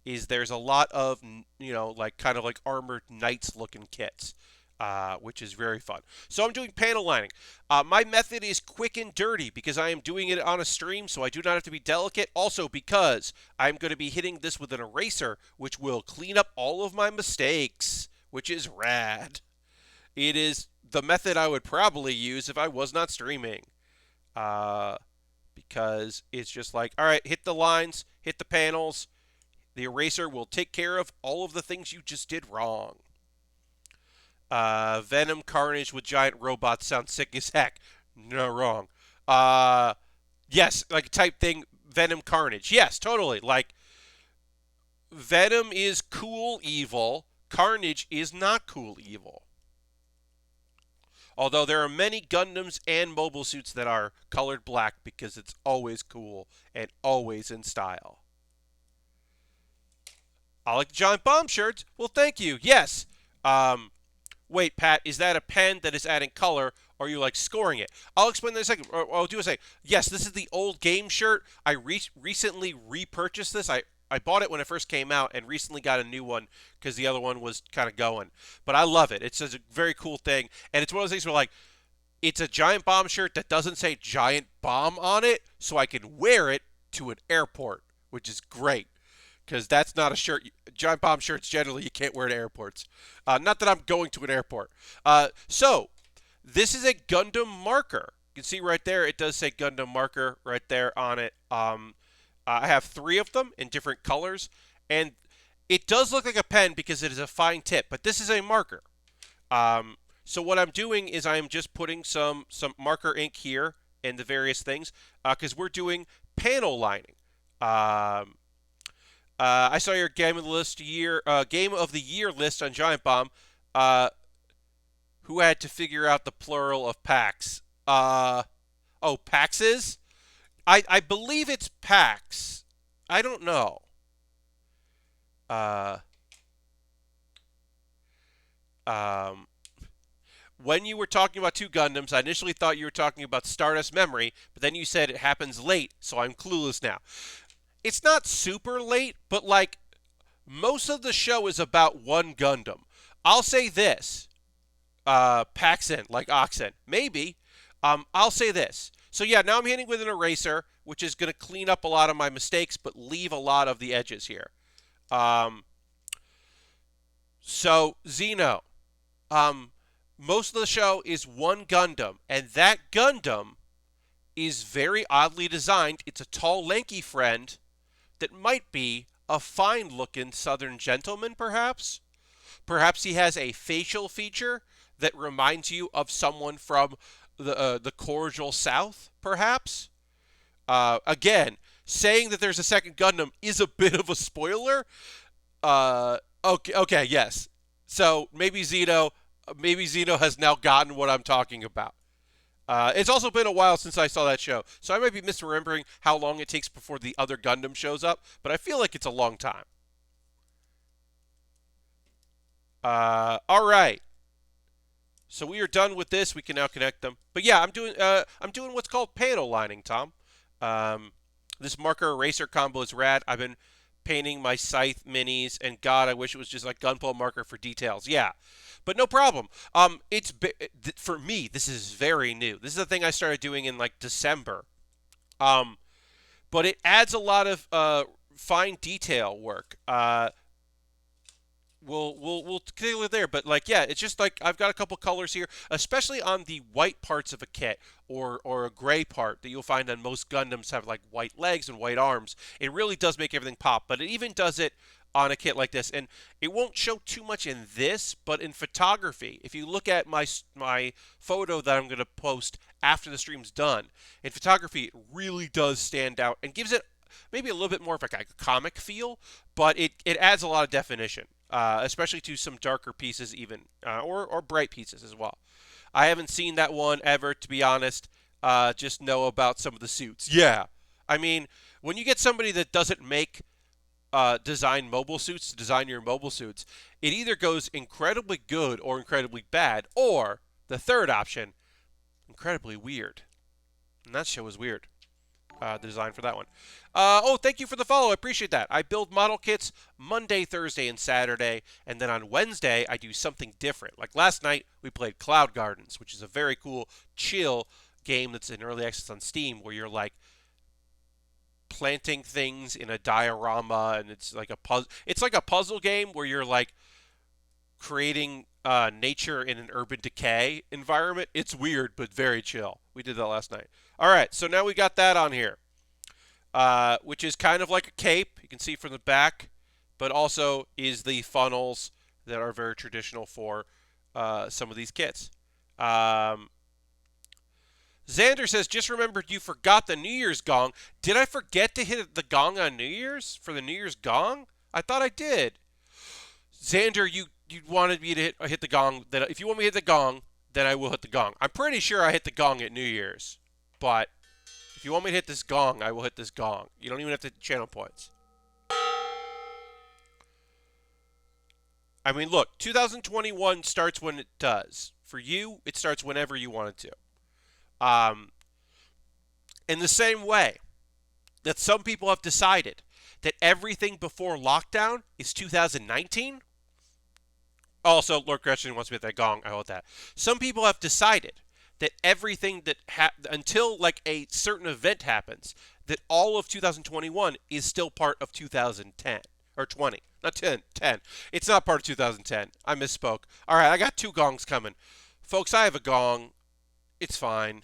Is there's a lot of like kind of like armored knights looking kits. Which is very fun. So I'm doing panel lining. My method is quick and dirty because I am doing it on a stream, so I do not have to be delicate. Also because I'm going to be hitting this with an eraser, which will clean up all of my mistakes, which is rad. It is the method I would probably use if I was not streaming. Because it's just like, all right, hit the lines, hit the panels. The eraser will take care of all of the things you just did wrong. Venom Carnage with giant robots sounds sick as heck. No, wrong. Yes, like type thing, Venom Carnage. Yes, totally. Like, Venom is cool evil. Carnage is not cool evil. Although there are many Gundams and mobile suits that are colored black because it's always cool and always in style. I like the giant bomb shirts. Well, thank you. Yes. Wait, Pat, is that a pen that is adding color, or are you, like, scoring it? I'll explain that in a second. Or I'll do a second. Yes, this is the old game shirt. I recently repurchased this. I bought it when it first came out and recently got a new one because the other one was kind of going. But I love it. It's a very cool thing. And it's one of those things where, like, it's a giant bomb shirt that doesn't say giant bomb on it, so I can wear it to an airport, which is great. Because that's not a shirt. Giant bomb shirts, generally, you can't wear to airports. Not that I'm going to an airport. So, this is a Gundam marker. You can see right there, it does say Gundam marker right there on it. I have 3 of them in different colors. And it does look like a pen because it is a fine tip. But this is a marker. So what I'm doing is I'm just putting some marker ink here and the various things because we're doing panel lining. Um, I saw your game of the year list on Giant Bomb. Uh, who had to figure out the plural of packs? Oh, paxes. I believe it's packs. I don't know. Uh, um, when you were talking about two Gundams, I initially thought you were talking about Stardust Memory, but then you said it happens late, so I'm clueless now. It's not super late, but like most of the show is about one Gundam. I'll say this, Paxen, like Oxen, maybe. I'll say this. So yeah, now I'm hitting with an eraser, which is going to clean up a lot of my mistakes, but leave a lot of the edges here. Um, so Xeno, um, most of the show is one Gundam, and that Gundam is very oddly designed. It's a tall, lanky friend that might be a fine-looking Southern gentleman, perhaps. Perhaps he has a facial feature that reminds you of someone from the cordial South, perhaps. Again, saying that there's a second Gundam is a bit of a spoiler. Okay, yes. So maybe Zeno has now gotten what I'm talking about. It's also been a while since I saw that show, so I might be misremembering how long it takes before the other Gundam shows up, but I feel like it's a long time. All right. So we are done with this. We can now connect them. But yeah, I'm doing what's called panel lining, Tom. Um, this marker eraser combo is rad. I've been painting my Scythe minis, and God, I wish it was just like gunpowder marker for details. Yeah, but no problem. For me, this is very new. This is a thing I started doing in like December. Um, but it adds a lot of fine detail work. We'll continue it there, but like yeah, it's just like I've got a couple colors here, especially on the white parts of a kit or a gray part that you'll find on most Gundams have like white legs and white arms. It really does make everything pop, but it even does it on a kit like this, and it won't show too much in this, but in photography, if you look at my photo that I'm going to post after the stream's done, in photography it really does stand out and gives it maybe a little bit more of like a comic feel, but it adds a lot of definition, especially to some darker pieces even, or bright pieces as well. I haven't seen that one ever, to be honest. Just know about some of the suits. Yeah. I mean, when you get somebody that doesn't make design mobile suits to design your mobile suits, it either goes incredibly good or incredibly bad, or the third option, incredibly weird. And that show was weird. The design for that one. Oh, thank you for the follow. I appreciate that. I build model kits Monday, Thursday, and Saturday, and then on Wednesday I do something different. Like last night we played Cloud Gardens, which is a very cool, chill game that's in early access on Steam, where you're like planting things in a diorama, and it's like a puzzle. It's like a puzzle game where you're like creating nature in an urban decay environment. It's weird, but very chill. We did that last night. All right, so now we got that on here, which is kind of like a cape. You can see from the back, but also is the funnels that are very traditional for some of these kits. Xander says, just remembered you forgot the New Year's gong. Did I forget to hit the gong on New Year's for the New Year's gong? I thought I did. Xander, you wanted me to hit the gong. That if you want me to hit the gong, then I will hit the gong. I'm pretty sure I hit the gong at New Year's. But if you want me to hit this gong, I will hit this gong. You don't even have to channel points. I mean, look, 2021 starts when it does. For you, it starts whenever you want it to. In the same way that some people have decided that everything before lockdown is 2019. Also, Lord Gretchen wants me at that gong. I hold that. Some people have decided that everything that until like a certain event happens, that all of 2021 is still part of 2010 or 20, not 10. 10. It's not part of 2010. I misspoke. All right, I got two gongs coming, folks. I have a gong. It's fine.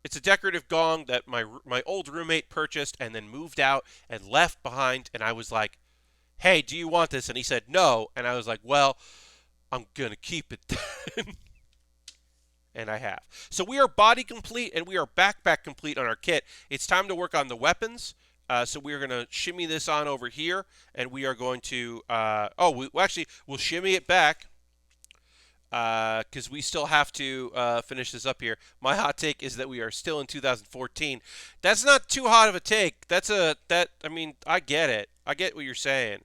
It's a decorative gong that my old roommate purchased and then moved out and left behind. And I was like, "Hey, do you want this?" And he said no. And I was like, "Well, I'm gonna keep it then." And I have. So we are body complete and we are backpack complete on our kit. It's time to work on the weapons. So we are going to shimmy this on over here, and we are going to. We'll shimmy it back because we still have to finish this up here. My hot take is that we are still in 2014. That's not too hot of a take. I mean, I get it. I get what you're saying.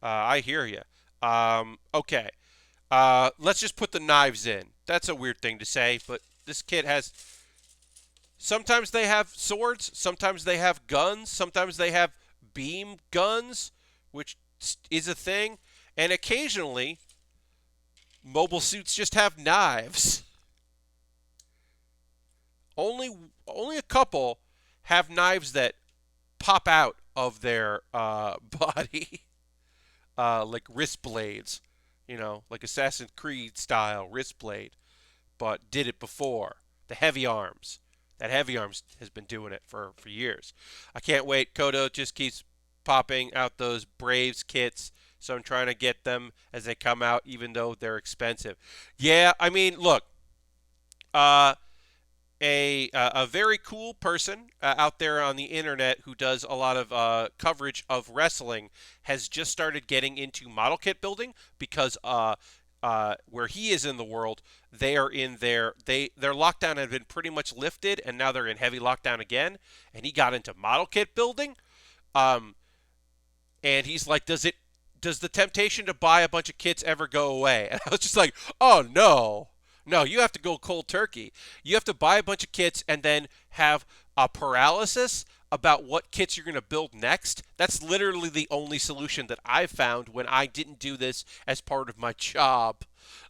I hear you. Okay. Let's just put the knives in. That's a weird thing to say, but this kit has. Sometimes they have swords, sometimes they have guns, sometimes they have beam guns, which is a thing, and occasionally mobile suits just have knives. Only only a couple have knives that pop out of their body, like wrist blades, like Assassin's Creed style wrist blade, but did it before. The heavy arms. That heavy arms has been doing it for years. I can't wait. Kodo just keeps popping out those Braves kits, so I'm trying to get them as they come out, even though they're expensive. Yeah, I mean, look, uh, a very cool person out there on the internet who does a lot of coverage of wrestling has just started getting into model kit building because where he is in the world, they are in their lockdown had been pretty much lifted, and now they're in heavy lockdown again. And he got into model kit building, um, and he's like, does the temptation to buy a bunch of kits ever go away? And I was just like, oh no. No, you have to go cold turkey. You have to buy a bunch of kits and then have a paralysis about what kits you're going to build next. That's literally the only solution that I've found when I didn't do this as part of my job.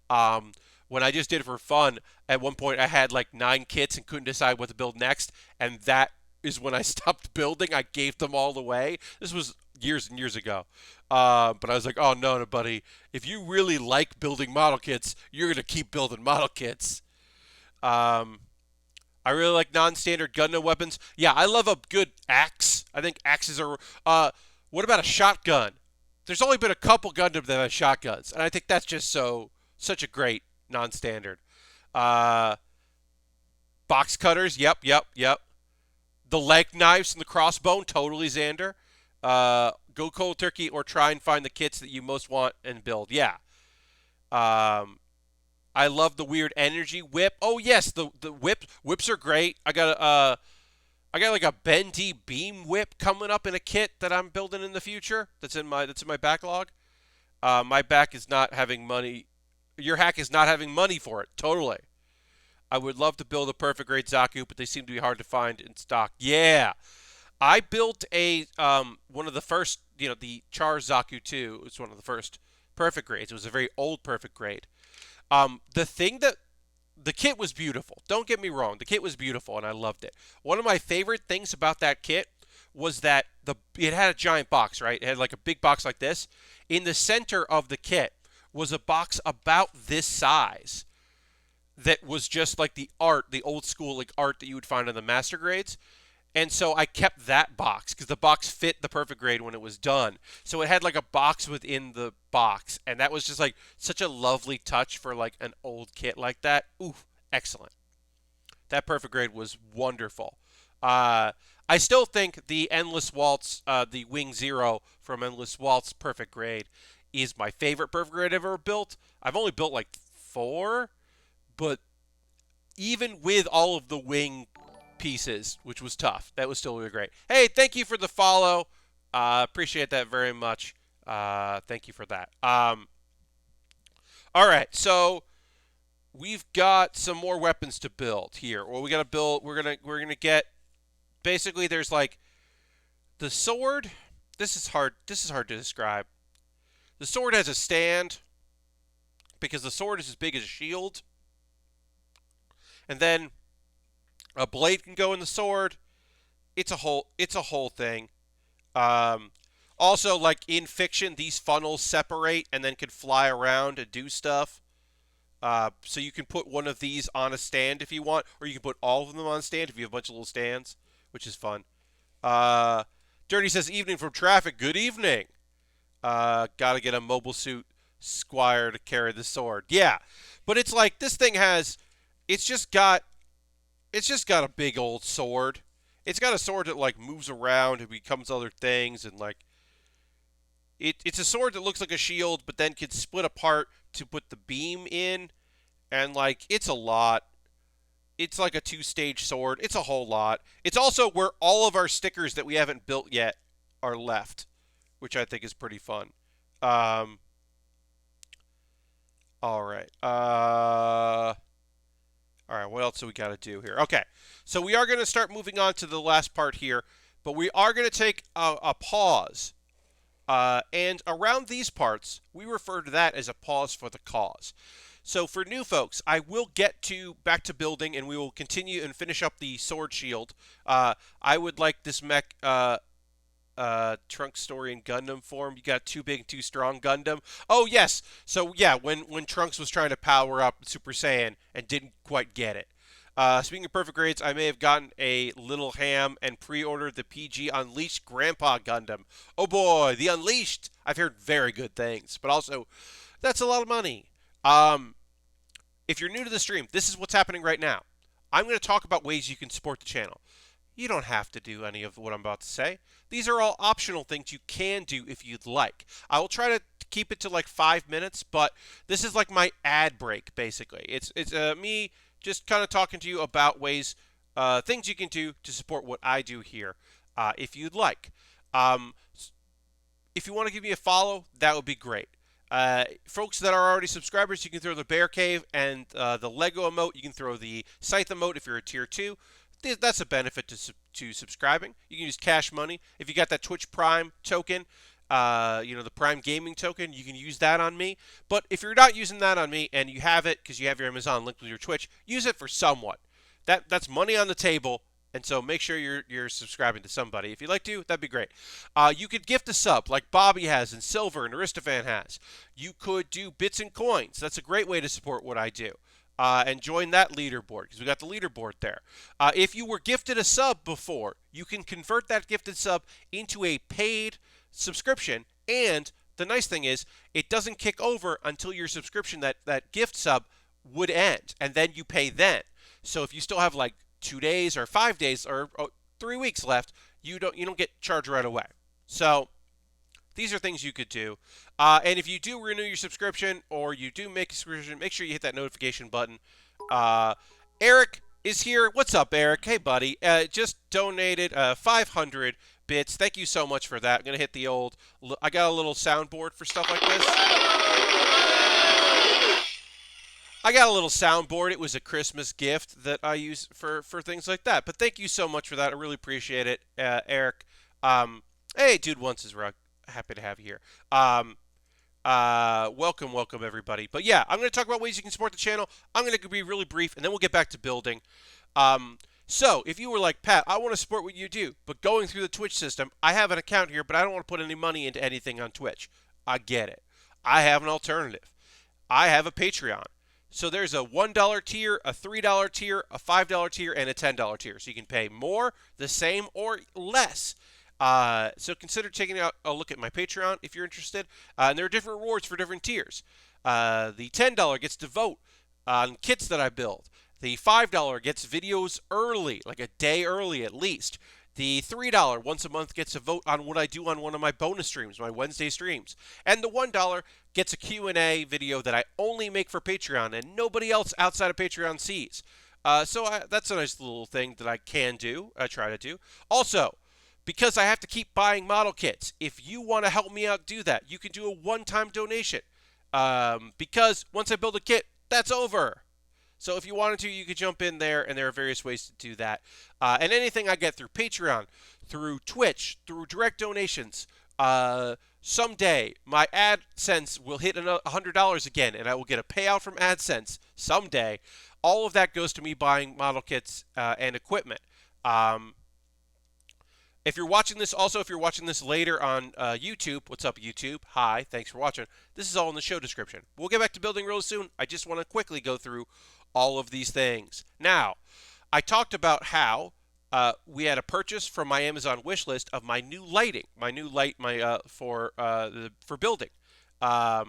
Um, when I just did it for fun, at one point I had like 9 kits and couldn't decide what to build next, and that is when I stopped building. I gave them all away. This was years and years ago. But I was like, oh, no, buddy. If you really like building model kits, you're going to keep building model kits. Um, I really like non-standard Gundam weapons. Yeah, I love a good axe. I think axes are... what about a shotgun? There's only been a couple Gundam that have shotguns, and I think that's just such a great non-standard. Uh, Box cutters, yep, yep, yep. The leg knives and the crossbone, totally Xander. Go cold turkey or try and find the kits that you most want and build. Yeah. I love the weird energy whip. Oh yes, the whips are great. I got like a bendy beam whip coming up in a kit that I'm building in the future. That's in my backlog. My back is not having money. Your hack is not having money for it. Totally. I would love to build a perfect grade Zaku, but they seem to be hard to find in stock. Yeah. I built one of the first, the Char Zaku 2. It was one of the first perfect grades. It was a very old perfect grade. The kit was beautiful. Don't get me wrong. The kit was beautiful, and I loved it. One of my favorite things about that kit was that it had a giant box, right? It had like a big box like this. In the center of the kit was a box about this size that was just like the art, the old school like art that you would find on the master grades. And so I kept that box because the box fit the perfect grade when it was done. So it had like a box within the box. And that was just like such a lovely touch for like an old kit like that. Ooh, excellent. That perfect grade was wonderful. I still think the Endless Waltz, the Wing Zero from Endless Waltz perfect grade is my favorite perfect grade I've ever built. I've only built like 4, but even with all of the wing pieces, which was tough, that was still really great. Hey, thank you for the follow. Appreciate that very much. Thank you for that. All right, so we've got some more weapons to build here. Well, we got to build. We're gonna get. Basically, there's like the sword. This is hard. This is hard to describe. The sword has a stand because the sword is as big as a shield. And then a blade can go in the sword. It's a whole thing. Also, like in fiction, these funnels separate and then can fly around and do stuff. So you can put one of these on a stand if you want, or you can put all of them on a stand if you have a bunch of little stands, which is fun. Uh, Dirty says, evening from traffic. Good evening. Gotta get a mobile suit squire to carry the sword. Yeah, but it's like this thing has, it's just got, it's just got a big old sword. It's got a sword that like moves around and becomes other things, and like it's a sword that looks like a shield, but then can split apart to put the beam in, and like it's a lot. It's like a two-stage sword. It's a whole lot. It's also where all of our stickers that we haven't built yet are left, which I think is pretty fun. Um, all right. All right. What else do we got to do here? Okay. So we are going to start moving on to the last part here, but we are going to take a pause. And around these parts, we refer to that as a pause for the cause. So for new folks, I will get back to building, and we will continue and finish up the sword shield. I would like this mech Trunks story in Gundam form. You got too big, too strong Gundam. Oh yes. So yeah, when Trunks was trying to power up Super Saiyan and didn't quite get it. Speaking of perfect grades, I may have gotten a little ham and pre-ordered the PG Unleashed Grandpa Gundam. Oh boy, the Unleashed! I've heard very good things, but also, that's a lot of money. If you're new to the stream, this is what's happening right now. I'm going to talk about ways you can support the channel. You don't have to do any of what I'm about to say. These are all optional things you can do if you'd like. I will try to keep it to like 5 minutes, but this is like my ad break, basically. It's me just kind of talking to you about ways, things you can do to support what I do here, if you'd like. If you want to give me a follow, that would be great. Folks that are already subscribers, you can throw the Bear Cave and the Lego emote. You can throw the Scythe emote if you're a tier 2. That's a benefit to subscribing. You can use Cash Money. If you got that Twitch Prime token, the Prime Gaming token, you can use that on me. But if you're not using that on me and you have it because you have your Amazon linked with your Twitch, use it for somewhat. That's money on the table. And so make sure you're subscribing to somebody. If you'd like to, that'd be great. You could gift a sub like Bobby has and Silver and Aristofan has. You could do bits and coins. That's a great way to support what I do. And join that leaderboard because we got the leaderboard there. If you were gifted a sub before, you can convert that gifted sub into a paid subscription. And the nice thing is, it doesn't kick over until your subscription, that gift sub, would end. And then you pay then. So if you still have like 2 days or 5 days or 3 weeks left, you don't get charged right away. So these are things you could do. And if you do renew your subscription or you do make a subscription, make sure you hit that notification button. Eric is here. What's up, Eric? Hey, buddy. Just donated 500 bits. Thank you so much for that. I'm going to hit the old... I got a little soundboard for stuff like this. I got a little soundboard. It was a Christmas gift that I use for things like that. But thank you so much for that. I really appreciate it, Eric. Hey, dude wants his rug. Happy to have you here. Welcome, everybody. But yeah, I'm going to talk about ways you can support the channel. I'm going to be really brief, and then we'll get back to building. So if you were like, Pat, I want to support what you do, but going through the Twitch system, I have an account here, but I don't want to put any money into anything on Twitch. I get it. I have an alternative. I have a Patreon. So there's a $1 tier, a $3 tier, a $5 tier, and a $10 tier. So you can pay more, the same, or less. So consider taking out a look at my Patreon if you're interested. And there are different rewards for different tiers. The $10 gets to vote on kits that I build. The $5 gets videos early, like a day early at least. The $3 once a month gets a vote on what I do on one of my bonus streams, my Wednesday streams. And the $1 gets a Q&A video that I only make for Patreon and nobody else outside of Patreon sees. So that's a nice little thing that I can do, I try to do. Also, because I have to keep buying model kits, if you want to help me out do that, you can do a one-time donation. Because once I build a kit, that's over. So if you wanted to, you could jump in there, and there are various ways to do that. And anything I get through Patreon, through Twitch, through direct donations, someday my AdSense will hit $100 again, and I will get a payout from AdSense someday. All of that goes to me buying model kits and equipment. If you're watching this, also, if you're watching this later on YouTube, what's up, YouTube? Hi, thanks for watching. This is all in the show description. We'll get back to building real soon. I just want to quickly go through all of these things. Now, I talked about how we had a purchase from my Amazon wish list of my new lighting, for building. Uh,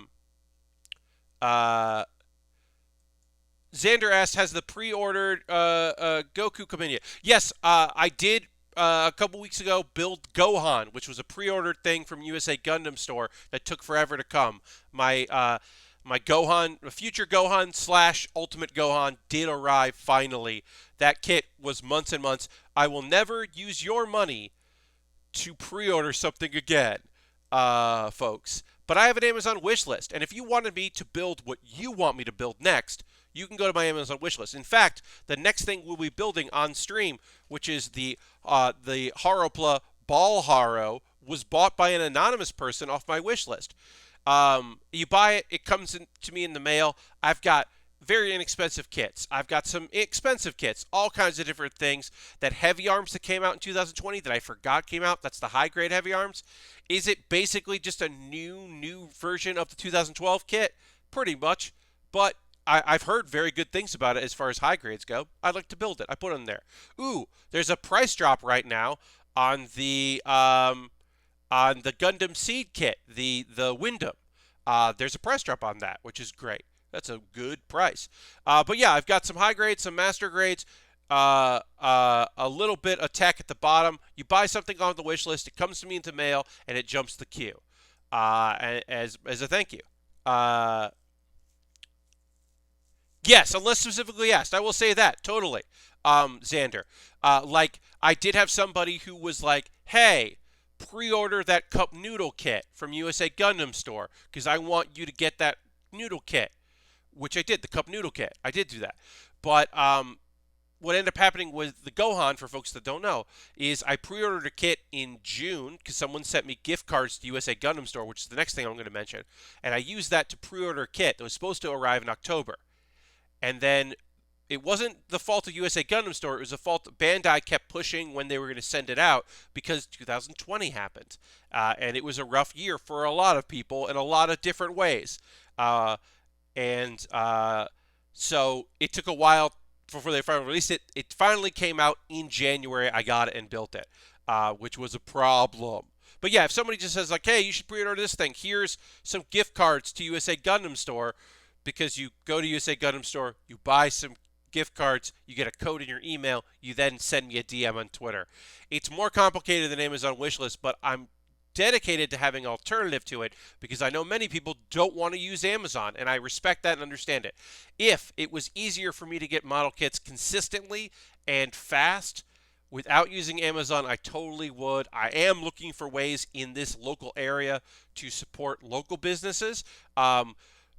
Xander asked, has the pre-ordered Goku come in yet? Yes, I did a couple weeks ago build Gohan, which was a pre-ordered thing from USA Gundam store that took forever to come. My Gohan, future Gohan / Ultimate Gohan did arrive finally. That kit was months and months. I will never use your money to pre-order something again, folks. But I have an Amazon wish list, and if you wanted me to build what you want me to build next, you can go to my Amazon wish list. In fact, the next thing we'll be building on stream, which is the Haropla Ball Haro, was bought by an anonymous person off my wish list. You buy it, it comes to me in the mail. I've got very inexpensive kits. I've got some expensive kits, all kinds of different things. That heavy arms that came out in 2020 that I forgot came out, that's the high grade heavy arms. Is it basically just a new version of the 2012 kit? Pretty much. But I've heard very good things about it as far as high grades go. I'd like to build it. I put it in there. Ooh, there's a price drop right now on the Gundam Seed kit, the Wyndham. There's a price drop on that, which is great. That's a good price. But yeah, I've got some high grades, some master grades, a little bit of tech at the bottom. You buy something on the wish list, it comes to me into mail, and it jumps the queue as a thank you. Yes, unless specifically asked. I will say that, totally, Xander. Like, I did have somebody who was like, hey, pre-order that cup noodle kit from USA Gundam store because I want you to get that noodle kit, which I did, the cup noodle kit. I did do that. But what ended up happening with the Gohan, for folks that don't know, is I pre-ordered a kit in June because someone sent me gift cards to USA Gundam store, which is the next thing I'm going to mention. And I used that to pre-order a kit that was supposed to arrive in October. And then it wasn't the fault of USA Gundam store. It was the fault that Bandai kept pushing when they were going to send it out because 2020 happened. And it was a rough year for a lot of people in a lot of different ways. So it took a while before they finally released it. It finally came out in January. I got it and built it, which was a problem. But yeah, if somebody just says like, hey, you should pre-order this thing. Here's some gift cards to USA Gundam store. Because you go to USA Gundam store, you buy some gift cards, you get a code in your email, you then send me a DM on Twitter. It's more complicated than Amazon wishlist, but I'm dedicated to having an alternative to it because I know many people don't want to use Amazon, and I respect that and understand it. If it was easier for me to get model kits consistently and fast without using Amazon, I totally would. I am looking for ways in this local area to support local businesses.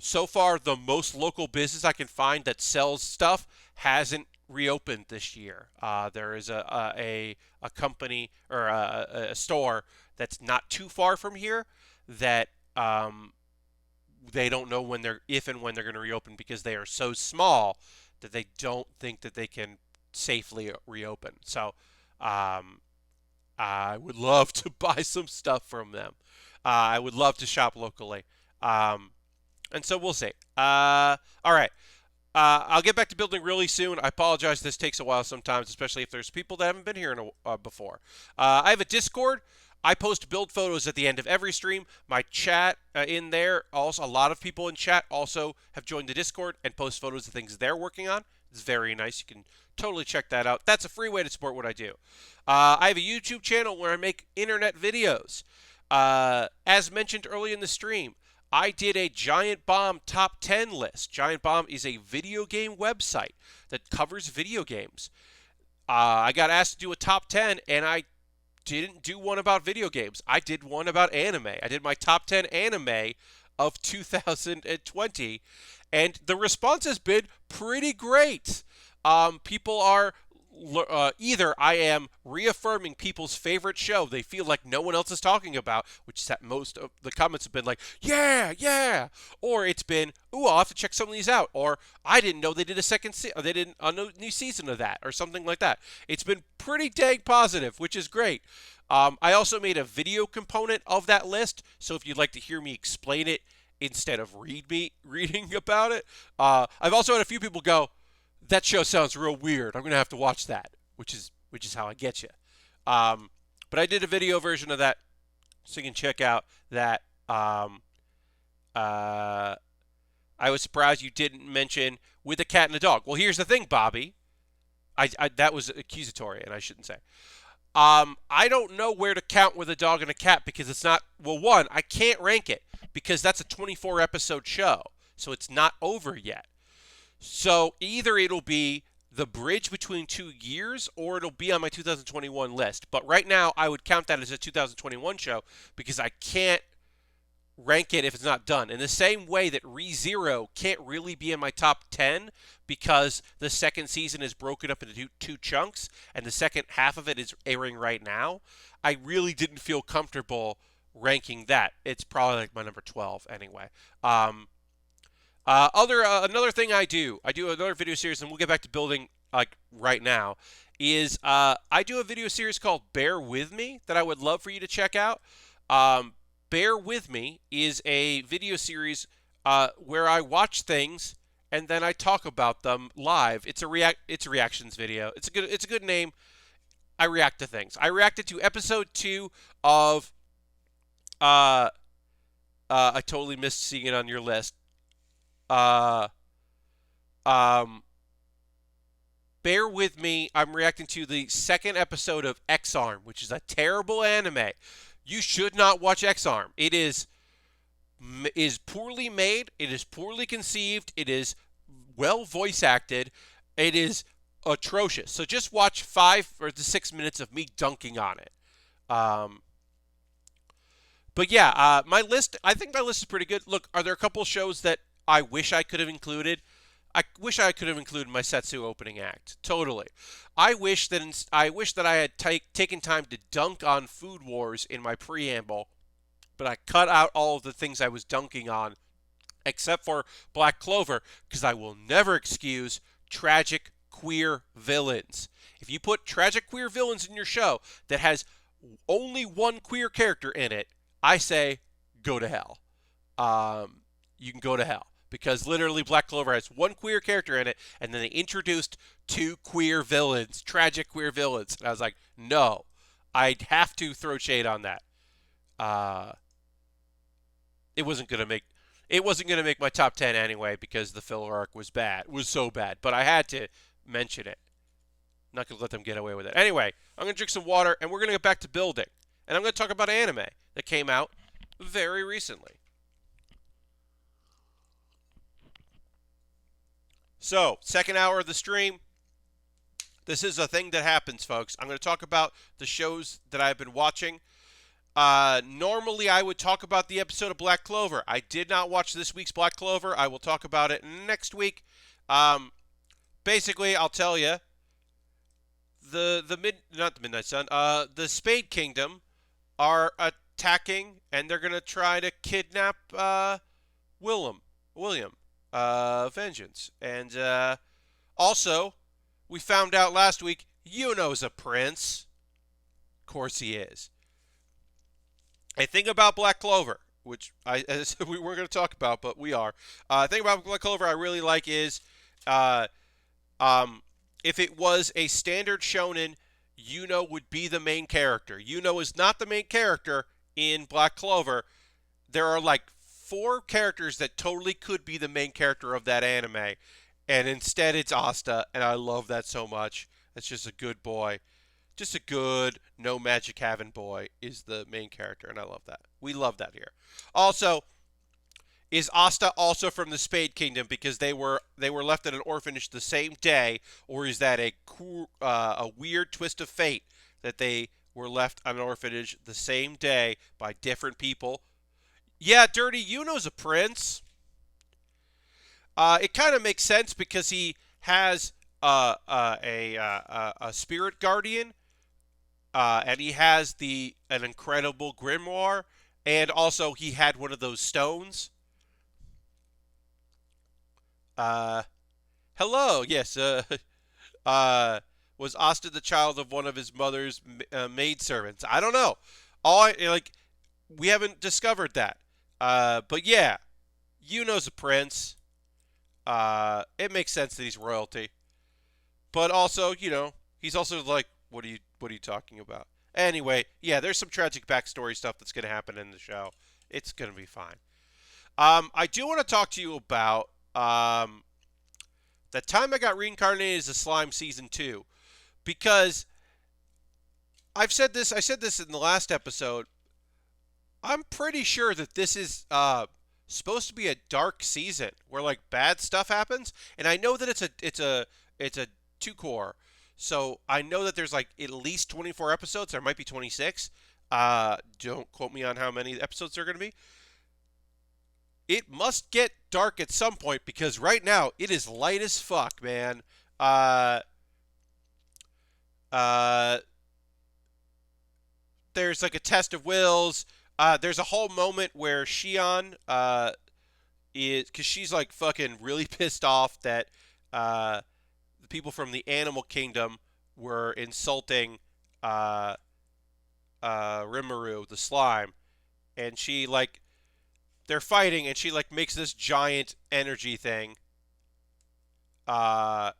So far, the most local business I can find that sells stuff hasn't reopened this year. There is a company or a store that's not too far from here that they don't know if and when they're going to reopen because they are so small that they don't think that they can safely reopen. So I would love to buy some stuff from them. I would love to shop locally. And so we'll see. All right. I'll get back to building really soon. I apologize. This takes a while sometimes, especially if there's people that haven't been here before. I have a Discord. I post build photos at the end of every stream. My chat in there, also a lot of people in chat also have joined the Discord and post photos of things they're working on. It's very nice. You can totally check that out. That's a free way to support what I do. I have a YouTube channel where I make internet videos. As mentioned early in the stream, I did a Giant Bomb top 10 list. Giant Bomb is a video game website that covers video games. I got asked to do a top 10, and I didn't do one about video games. I did one about anime. I did my top 10 anime of 2020, and the response has been pretty great. People are either I am reaffirming people's favorite show they feel like no one else is talking about, which is that most of the comments have been like, yeah, yeah, or it's been, ooh, I'll have to check some of these out, or I didn't know they did they did a new season of that, or something like that. It's been pretty dang positive, which is great. I also made a video component of that list, so if you'd like to hear me explain it instead of reading about it, I've also had a few people go, that show sounds real weird. I'm gonna have to watch that, which is how I get you. But I did a video version of that, so you can check out that. I was surprised you didn't mention With a Cat and a Dog. Well, here's the thing, Bobby. That was accusatory, and I shouldn't say. I don't know where to count With a Dog and a Cat because it's not. Well, one, I can't rank it because that's a 24 episode show, so it's not over yet. So either it'll be the bridge between 2 years or it'll be on my 2021 list. But right now, I would count that as a 2021 show because I can't rank it if it's not done. In the same way that ReZero can't really be in my top 10 because the second season is broken up into two chunks and the second half of it is airing right now, I really didn't feel comfortable ranking that. It's probably like my number 12 anyway. Another thing I do another video series, and we'll get back to building like right now, is I do a video series called Baer With Me that I would love for you to check out. Baer With Me is a video series where I watch things and then I talk about them live. It's a reactions video. It's a good name. I react to things. I reacted to episode 2 of I totally missed seeing it on your list. Baer With Me. I'm reacting to the second episode of X-Arm, which is a terrible anime. You should not watch X-Arm. It is poorly made. It is poorly conceived. It is well voice acted. It is atrocious. So just watch 5 or 6 minutes of me dunking on it. But yeah, my list. I think my list is pretty good. Look, are there a couple shows that I wish I could have included? I wish I could have included my Setsu opening act. Totally. I wish that I had taken time to dunk on Food Wars in my preamble, but I cut out all of the things I was dunking on, except for Black Clover, because I will never excuse tragic queer villains. If you put tragic queer villains in your show that has only one queer character in it, I say go to hell. You can go to hell. Because literally Black Clover has one queer character in it, and then they introduced 2 queer villains, tragic queer villains. And I was like, no, I'd have to throw shade on that. It wasn't gonna make my top 10 anyway because the filler arc was bad. It was so bad, but I had to mention it. I'm not gonna let them get away with it. Anyway, I'm gonna drink some water, and we're gonna get back to building, and I'm gonna talk about anime that came out very recently. So, second hour of the stream. This is a thing that happens, folks. I'm going to talk about the shows that I've been watching. Normally, I would talk about the episode of Black Clover. I did not watch this week's Black Clover. I will talk about it next week. Basically, I'll tell you, not the Midnight Sun, the Spade Kingdom are attacking, and they're going to try to kidnap William. Vengeance. And also, we found out last week, Yuno's a prince. Of course he is. A thing about Black Clover, which we weren't going to talk about, but we are. A thing about Black Clover I really like is, if it was a standard shonen, Yuno would be the main character. Yuno is not the main character in Black Clover. There are like 4 characters that totally could be the main character of that anime, and instead it's Asta, and I love that so much. That's just a good boy. Just a good, no magic having boy is the main character, and I love that. We love that here. Also, is Asta also from the Spade Kingdom because they were left at an orphanage the same day, or is that a weird twist of fate that they were left at an orphanage the same day by different people? Yeah, Dirty Yuno's a prince. It kind of makes sense because he has a spirit guardian, and he has an incredible grimoire, and also he had one of those stones. Uh, Hello, yes. Was Austin the child of one of his mother's maidservants? I don't know. All I like, we haven't discovered that. But yeah, Yuno's a prince. It makes sense that he's royalty. But also, he's also like, what are you talking about? Anyway, yeah, there's some tragic backstory stuff that's going to happen in the show. It's going to be fine. I do want to talk to you about the time I got reincarnated as a slime season 2 because I said this in the last episode. I'm pretty sure that this is supposed to be a dark season where like bad stuff happens, and I know that it's a 2 core, so I know that there's like at least 24 episodes. There might be 26. Don't quote me on how many episodes there are going to be. It must get dark at some point because right now it is light as fuck, man. Uh, uh, there's like a test of wills. There's a whole moment where Shion is because she's like fucking really pissed off that uh, the people from the animal kingdom were insulting uh, Rimuru, the slime, and she like they're fighting, and she like makes this giant energy thing. Uh,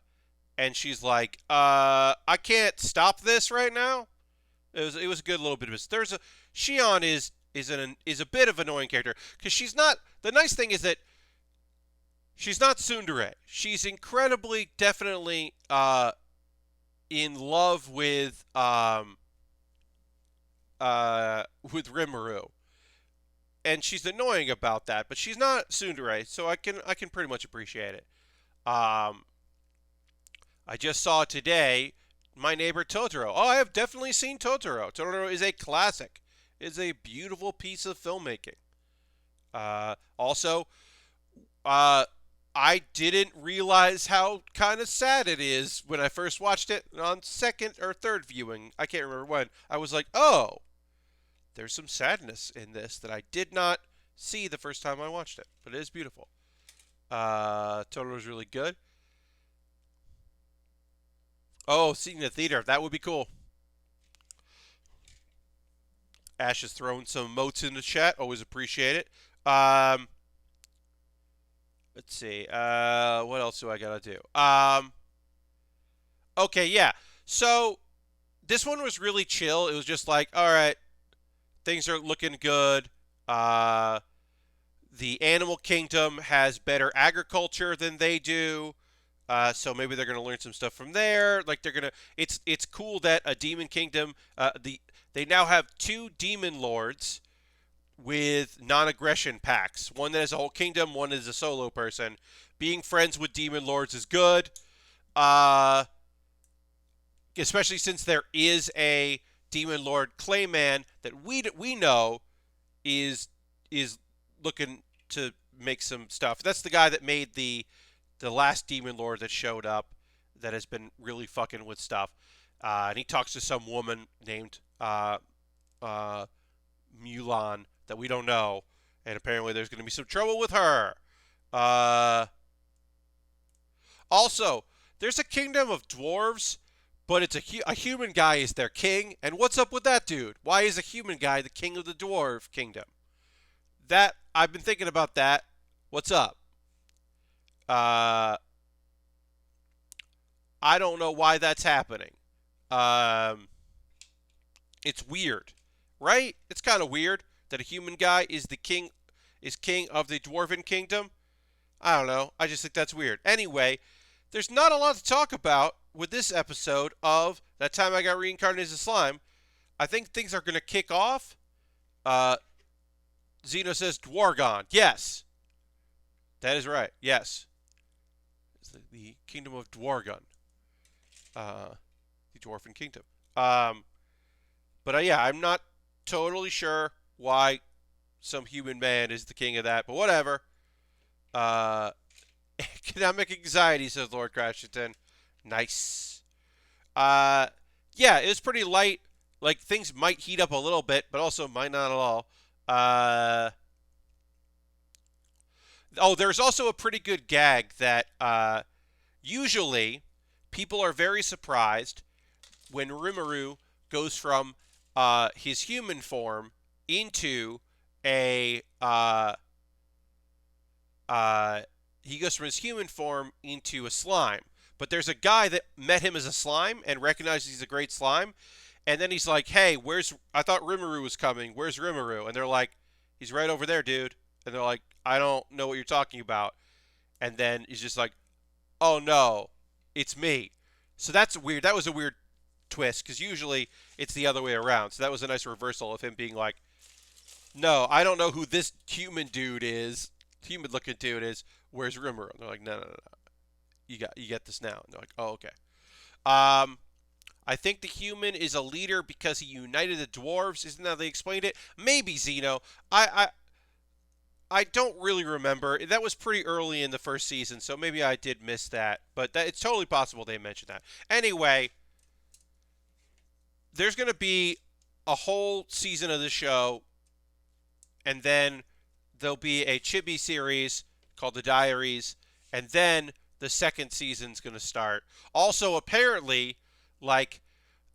and she's like, I can't stop this right now. It was a good little bit of this. There's a Shion is a bit of an annoying character because she's not. The nice thing is that she's not tsundere. She's incredibly, definitely in love with Rimuru, and she's annoying about that. But she's not tsundere, so I can pretty much appreciate it. Um, I just saw today My Neighbor Totoro. Oh, I have definitely seen Totoro. Totoro is a classic. It's a beautiful piece of filmmaking. Also, uh, I didn't realize how kind of sad it is when I first watched it on second or third viewing. I can't remember when. I was like, oh, there's some sadness in this that I did not see the first time I watched it. But it is beautiful. Totoro's really good. Oh, seeing the theater. That would be cool. Ash is throwing some emotes in the chat. Always appreciate it. Let's see. What else do I gotta do? Okay, yeah. So this one was really chill. It was just like, all right, things are looking good. Uh, the animal kingdom has better agriculture than they do. So maybe they're gonna learn some stuff from there. Like they're gonna. It's cool that a demon kingdom. They now have 2 demon lords with non-aggression pacts. One that has a whole kingdom. One is a solo person. Being friends with demon lords is good. Uh, Especially since there is a demon lord Clayman that we know is looking to make some stuff. That's the guy that made the last demon lord that showed up that has been really fucking with stuff. And he talks to some woman named uh, Mulan that we don't know, and apparently there's going to be some trouble with her. Uh, Also, there's a kingdom of dwarves, but a human guy is their king. And what's up with that, dude? Why is a human guy the king of the dwarf kingdom? That I've been thinking about that. What's up? Uh, I don't know why that's happening. Um, it's weird, right? It's kind of weird that a human guy is king of the dwarven kingdom. I don't know. I just think that's weird. Anyway, there's not a lot to talk about with this episode of That Time I Got Reincarnated as a Slime. I think things are going to kick off. Uh, Xeno says Dwargon. Yes. That is right. Yes. It's the kingdom of Dwargon. The Dwarven Kingdom. But yeah, I'm not totally sure why some human man is the king of that, but whatever. Economic anxiety, says Lord Crashington. Nice. Uh, yeah, it was pretty light. Like things might heat up a little bit, but also might not at all. Uh, oh, there's also a pretty good gag that usually people are very surprised when Rimuru goes from his human form into a uh, he goes from his human form into a slime. But there's a guy that met him as a slime and recognizes he's a great slime, and then he's like, "Hey, where's? I thought Rimuru was coming. Where's Rimuru?" And they're like, "He's right over there, dude." And they're like, "I don't know what you're talking about." And then he's just like, "Oh no, it's me." So that's weird. That was a weird twist because usually it's the other way around. So that was a nice reversal of him being like, "No, I don't know who this human dude is. Human-looking dude is. Where's Rimuru?" And they're like, "No, no, no, no. You get this now." And they're like, "Oh, okay." Um, I think the human is a leader because he united the dwarves. Isn't that how they explained it? Maybe Zeno. I don't really remember. That was pretty early in the first season, so maybe I did miss that. But it's totally possible they mentioned that. Anyway, there's going to be a whole season of the show, and then there'll be a chibi series called The Diaries, and then the second season's going to start. Also, apparently, like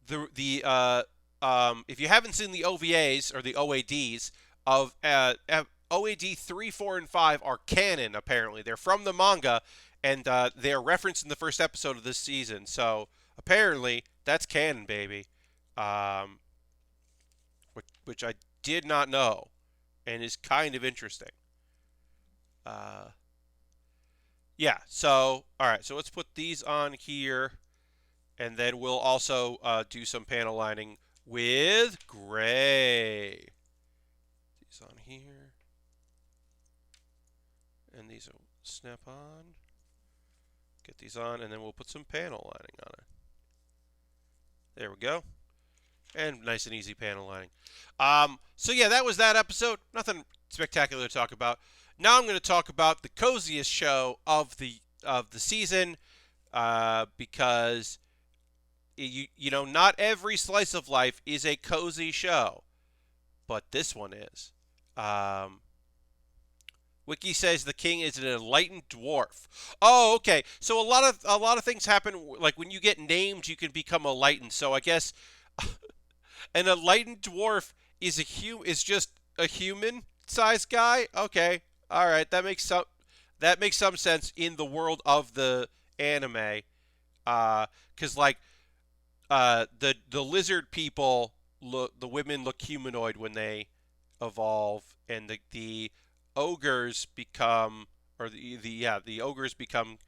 if you haven't seen the OVAs or the OADs of OAD 3, 4, and 5 are canon. Apparently, they're from the manga, and they are referenced in the first episode of this season. So apparently, that's canon, baby. Um, which I did not know, and is kind of interesting. Uh, yeah. So all right. So let's put these on here. And then we'll also do some panel lining with gray. These on here. And these will snap on. Get these on, and then we'll put some panel lining on it. There we go. And nice and easy panel lining. So yeah, that was that episode. Nothing spectacular to talk about. Now I'm going to talk about the coziest show of the season, because you know, not every slice of life is a cozy show, but this one is. Wiki says the king is an enlightened dwarf. Oh, okay. So a lot of things happen. Like when you get named, you can become enlightened. So I guess an enlightened dwarf is just a human sized guy. Okay, all right. That makes some sense in the world of the anime. Because like the lizard people the women look humanoid when they evolve, and the ogres become or the ogres become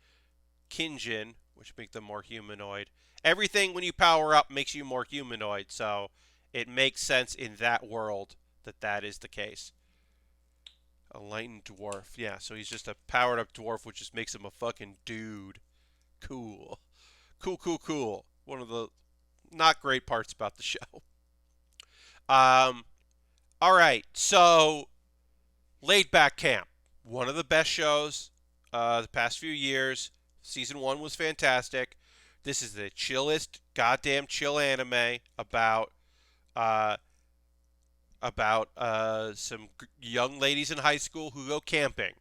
Kinjin, which make them more humanoid. Everything when you power up makes you more humanoid, so it makes sense in that world that that is the case. A enlightened dwarf, yeah. So he's just a powered up dwarf, which just makes him a fucking dude. Cool, cool, cool, cool. One of the not great parts about the show. Um, all right, so Laid Back Camp, one of the best shows the past few years. Season 1 was fantastic. This is the chillest, goddamn chill anime uh, about some young ladies in high school who go camping.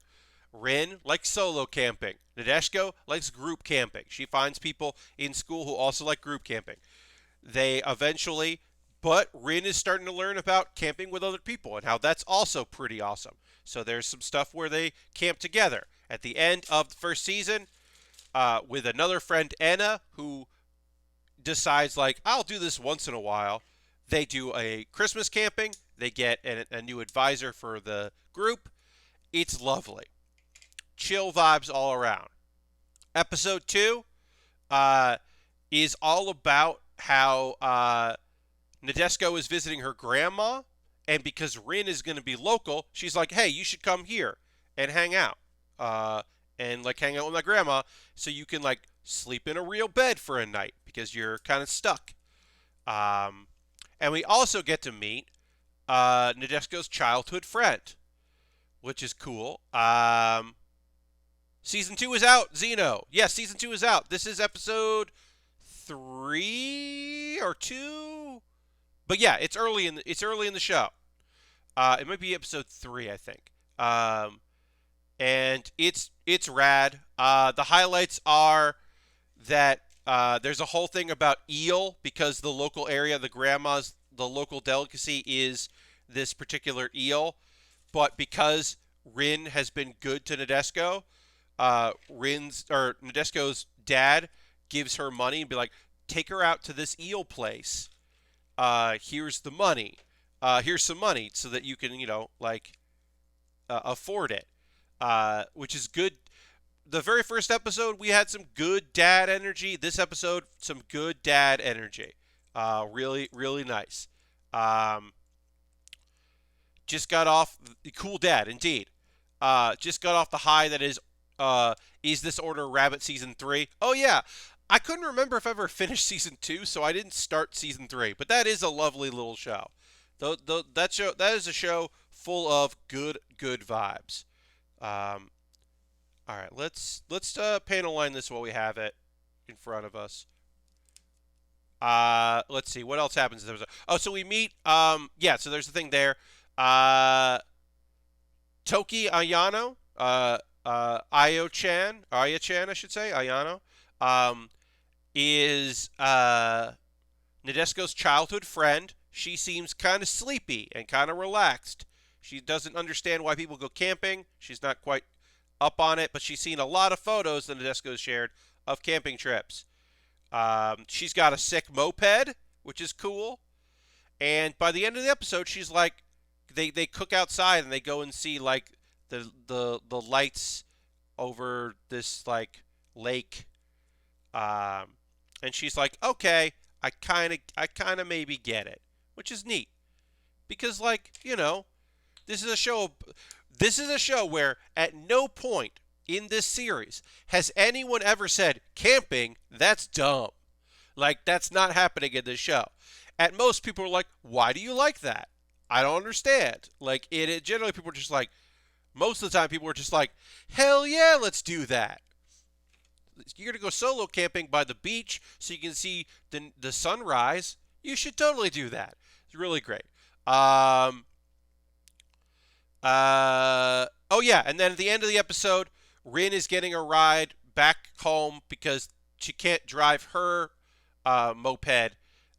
Rin likes solo camping. Nadeshiko likes group camping. She finds people in school who also like group camping. They eventually, but Rin is starting to learn about camping with other people and how that's also pretty awesome. So there's some stuff where they camp together. At the end of the first season, with another friend, Anna, who decides, like, I'll do this once in a while. They do a Christmas camping. They get a new advisor for the group. It's lovely. Chill vibes all around. Episode 2 is all about how Nadeshiko is visiting her grandma, and because Rin is going to be local, she's like, hey, you should come here and hang out. And like hang out with my grandma so you can like sleep in a real bed for a night because you're kind of stuck. And we also get to meet Nadeshiko's childhood friend, which is cool. Season 2 is out, Zeno. Yes, season 2 is out. This is episode 3 or 2. But yeah, it's early in the show. It might be episode 3, I think. And it's rad. The highlights are that there's a whole thing about eel because the local area, the local delicacy is this particular eel. But because Rin has been good to Nadesco, Nadesco's dad gives her money and be like, take her out to this eel place. Here's the money. Here's some money so that you can, afford it. Which is good. The very first episode, we had some good dad energy. This episode, some good dad energy. Really, really nice. Just got off cool dad, indeed. Just got off the high that is this Order Rabbit season 3? Oh yeah, I couldn't remember if I ever finished season 2, so I didn't start season 3. But that is a lovely little show. That is a show full of good vibes. All right, let's panel line this while we have it in front of us. Let's see what else happens in this episode. Oh, so we meet. So there's the thing there. Toki Ayano, Aya-chan, I should say, Ayano, is Nadesco's childhood friend. She seems kind of sleepy and kind of relaxed. She doesn't understand why people go camping. She's not quite up on it, but she's seen a lot of photos that Nadesco shared of camping trips. She's got a sick moped, which is cool. And by the end of the episode, she's like, they cook outside and they go and see like the lights over this like lake. And she's like, okay, I kind of maybe get it, which is neat because this is a show. This is a show where at no point in this series has anyone ever said camping, that's dumb. Like, that's not happening in this show. At most, people are like, why do you like that? I don't understand. Like, generally, people are just like, most of the time, people are just like, hell yeah, let's do that. You're going to go solo camping by the beach so you can see the sunrise. You should totally do that. It's really great. Oh yeah, and then at the end of the episode, Rin is getting a ride back home because she can't drive her moped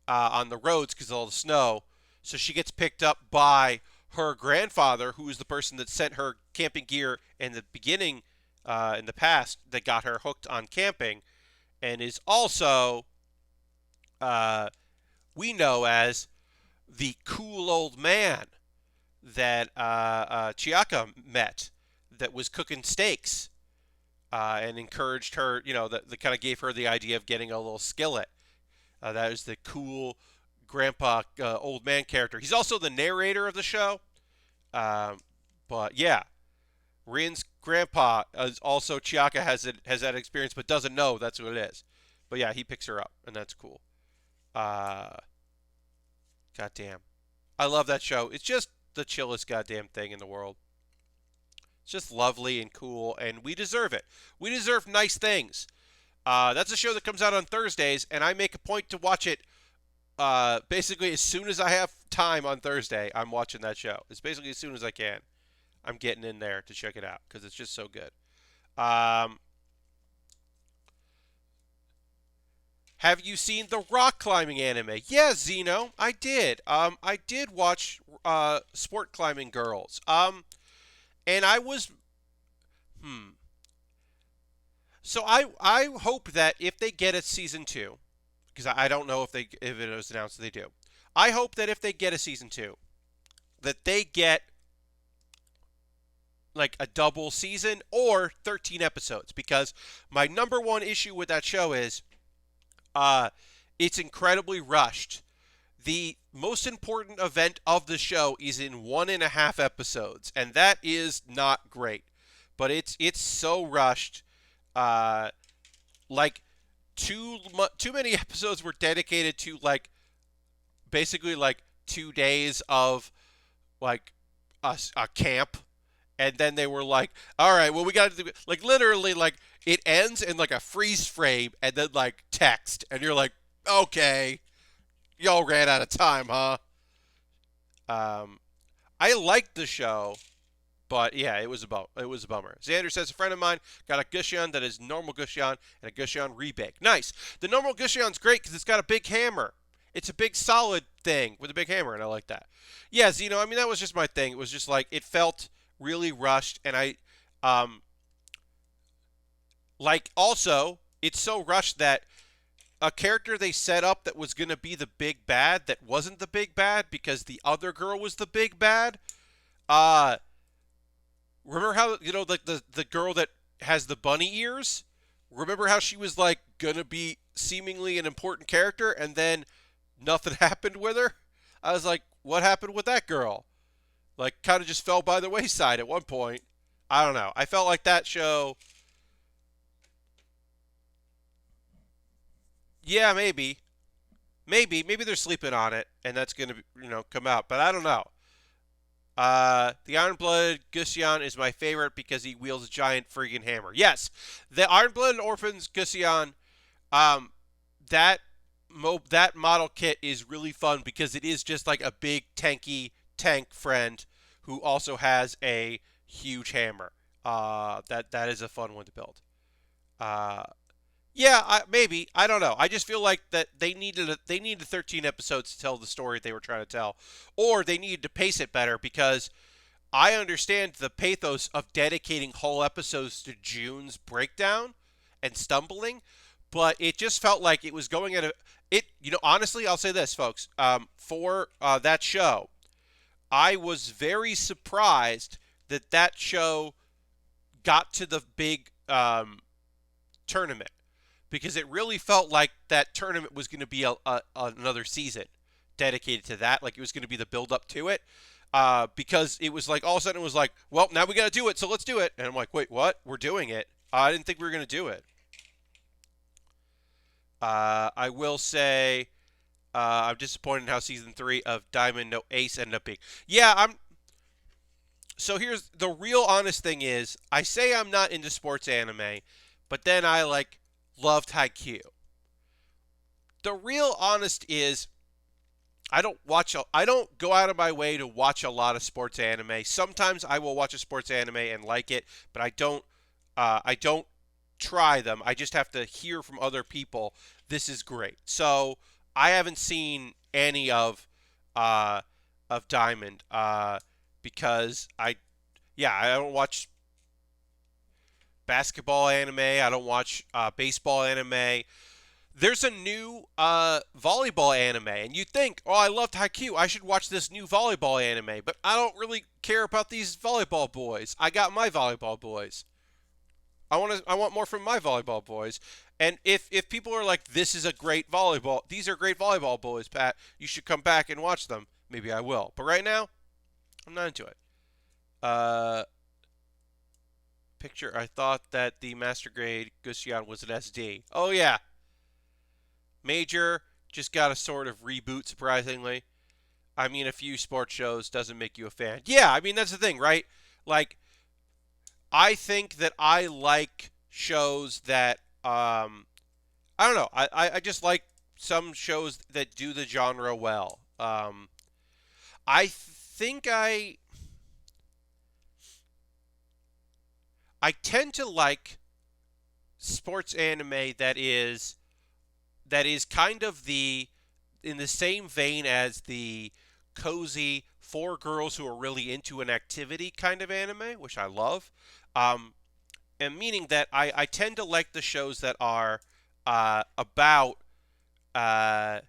on the roads because of all the snow. So she gets picked up by her grandfather, who is the person that sent her camping gear in the beginning, in the past, that got her hooked on camping, and is also, we know as the cool old man that Chiaka met that was cooking steaks and encouraged her, that kind of gave her the idea of getting a little skillet. That is the cool grandpa old man character. He's also the narrator of the show. But yeah, Rin's grandpa is also Chiaka has that experience but doesn't know that's what it is. But yeah, he picks her up and that's cool. Goddamn. I love that show. It's just the chillest goddamn thing in the world. It's just lovely and cool, and we deserve it. We deserve nice things. That's a show that comes out on Thursdays, and I make a point to watch it basically as soon as I have time on Thursday. I'm watching that show. It's basically as soon as I can. I'm getting in there to check it out because it's just so good. Have you seen the rock climbing anime? Yeah, Zeno, I did. I did watch Sport Climbing Girls. And I was, So I hope that if they get a season 2, because I don't know if it was announced that they do. I hope that if they get a season 2, that they get like a double season or 13 episodes, because my number one issue with that show is it's incredibly rushed. The most important event of the show is in 1.5 episodes, and that is not great. But it's so rushed. Like too many episodes were dedicated to like basically like 2 days of like a camp, And then they were like, all right, well, we got to do, like, literally, like, it ends in, like, a freeze frame and then, like, text. And you're like, okay, y'all ran out of time, huh? Um, I liked the show, but yeah, it was a bummer. Xander says a friend of mine got a Gushion that is normal Gushion and a Gushion rebake. Nice. The normal Gushion's great because it's got a big hammer. It's a big solid thing with a big hammer, and I like that. Yeah, Zeno. I mean, that was just my thing. It was just like it felt really rushed, and um, also it's so rushed that a character they set up that was going to be the big bad that wasn't the big bad because the other girl was the big bad. Uh, Remember how, like the girl that has the bunny ears? Remember how she was like gonna be seemingly an important character and then nothing happened with her? I was like, what happened with that girl? Like, kind of just fell by the wayside at one point. I don't know. I felt like that show. Yeah, maybe they're sleeping on it, and that's gonna come out. But I don't know. The Iron-Blooded Gusyon is my favorite because he wields a giant friggin' hammer. Yes, the Iron-Blooded Orphans Gusyon, um, that that model kit is really fun because it is just like a big tanky tank friend who also has a huge hammer. That is a fun one to build. Uh, yeah, maybe I don't know. I just feel like that they needed 13 episodes to tell the story they were trying to tell, or they needed to pace it better because I understand the pathos of dedicating whole episodes to June's breakdown and stumbling, but it just felt like it was going at a it. Honestly, I'll say this, folks. For that show, I was very surprised that that show got to the big tournament because it really felt like that tournament was going to be another season dedicated to that. Like it was going to be the build up to it. Because it was like all of a sudden it was like, well, now we got to do it, so let's do it. And I'm like, wait, what? We're doing it. I didn't think we were going to do it. I will say I'm disappointed in how season 3 of Diamond No Ace ended up being. Yeah, I'm. So here's the real honest thing is I say I'm not into sports anime, but then I like loved Haikyuu. The real honest is I don't go out of my way to watch a lot of sports anime. Sometimes I will watch a sports anime and like it, but I don't try them. I just have to hear from other people this is great. So I haven't seen any uh of Diamond because I don't watch basketball anime. I don't watch baseball anime. There's a new volleyball anime, and you think, oh, I loved Haikyuu. I should watch this new volleyball anime, but I don't really care about these volleyball boys. I got my volleyball boys. I want more from my volleyball boys. And if people are like, this is a great volleyball, these are great volleyball boys, Pat, you should come back and watch them. Maybe I will. But right now, I'm not into it. Uh, Picture, I thought that the Master Grade Gusyon was an SD. Oh, yeah. Major just got a sort of reboot, surprisingly. I mean, a few sports shows doesn't make you a fan. Yeah, I mean, that's the thing, right? Like, I think that I like shows that, I don't know. I just like some shows that do the genre well. I think I tend to like sports anime that is kind of the in the same vein as the cozy for girls who are really into an activity kind of anime, which I love. Um, and meaning that I tend to like the shows that are about uh,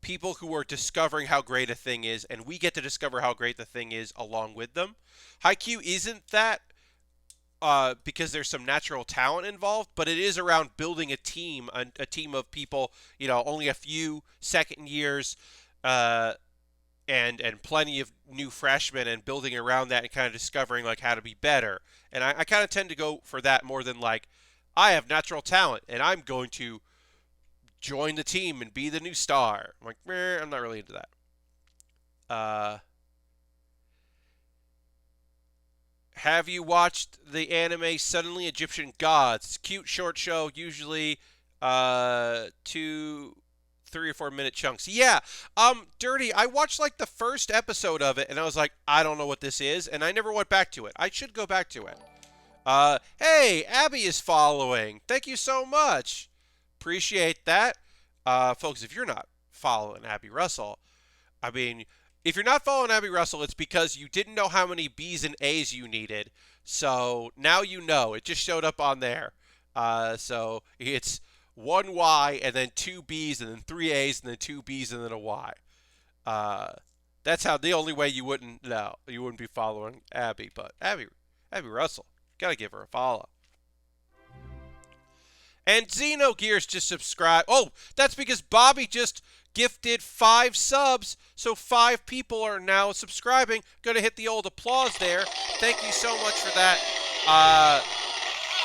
people who are discovering how great a thing is, and we get to discover how great the thing is along with them. Haikyuu isn't that because there's some natural talent involved, but it is around building a team of people, only a few second years, uh, and plenty of new freshmen, and building around that and kind of discovering like how to be better. And I kind of tend to go for that more than like I have natural talent and I'm going to join the team and be the new star. I'm like, I'm not really into that. Uh, have you watched the anime Suddenly Egyptian Gods? It's a cute short show, usually 3 or 4 minute chunks. Yeah, Dirty, I watched like the first episode of it, and I was like, I don't know what this is, and I never went back to it. I should go back to it. Hey, Abby is following. Thank you so much. Appreciate that. Folks, if you're not following Abby Russell, I mean, if you're not following Abby Russell, it's because you didn't know how many B's and A's you needed. So now you know. It just showed up on there. So it's one Y and then two B's and then three A's and then two B's and then a Y. Uh, that's how the only way you wouldn't know. You wouldn't be following Abby. But Abby Russell, gotta give her a follow. And Xenogears just subscribed. Oh, that's because Bobby just gifted 5 subs, so 5 people are now subscribing. Gonna hit the old applause there. Thank you so much for that.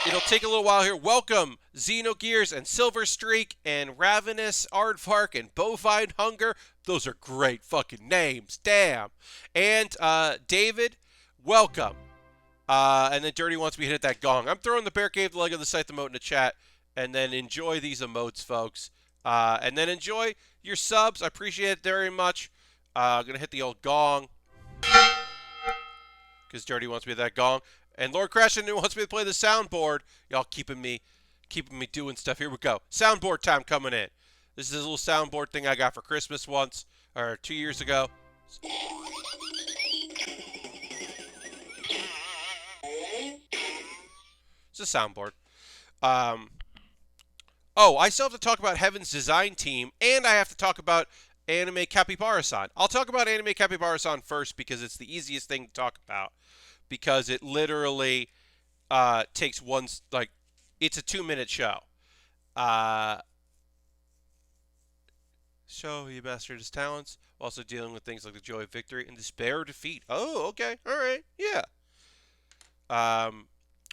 It'll take a little while here. Welcome, Xenogears and Silver Streak and Ravenous Aardvark and Bovine Hunger. Those are great fucking names. Damn. And David, welcome. And then Dirty wants me to hit that gong. I'm throwing the Bear Cave, the leg of the scythe emote in the chat. And then enjoy these emotes, folks. And then enjoy your subs. I appreciate it very much. I'm going to hit the old gong. Because Dirty wants me to hit that gong. And Lord Crashing wants me to play the soundboard. Y'all keeping me doing stuff. Here we go. Soundboard time coming in. This is a little soundboard thing I got for Christmas once. Or 2 years ago. It's a soundboard. Oh, I still have to talk about Heaven's Design Team, and I have to talk about Anime KAPIBARASAN. I'll talk about Anime KAPIBARASAN first because it's the easiest thing to talk about. Because it literally takes one, like, it's a 2-minute show. Show he mastered his talents, while also dealing with things like the joy of victory and despair of defeat. Oh, okay, all right, yeah. All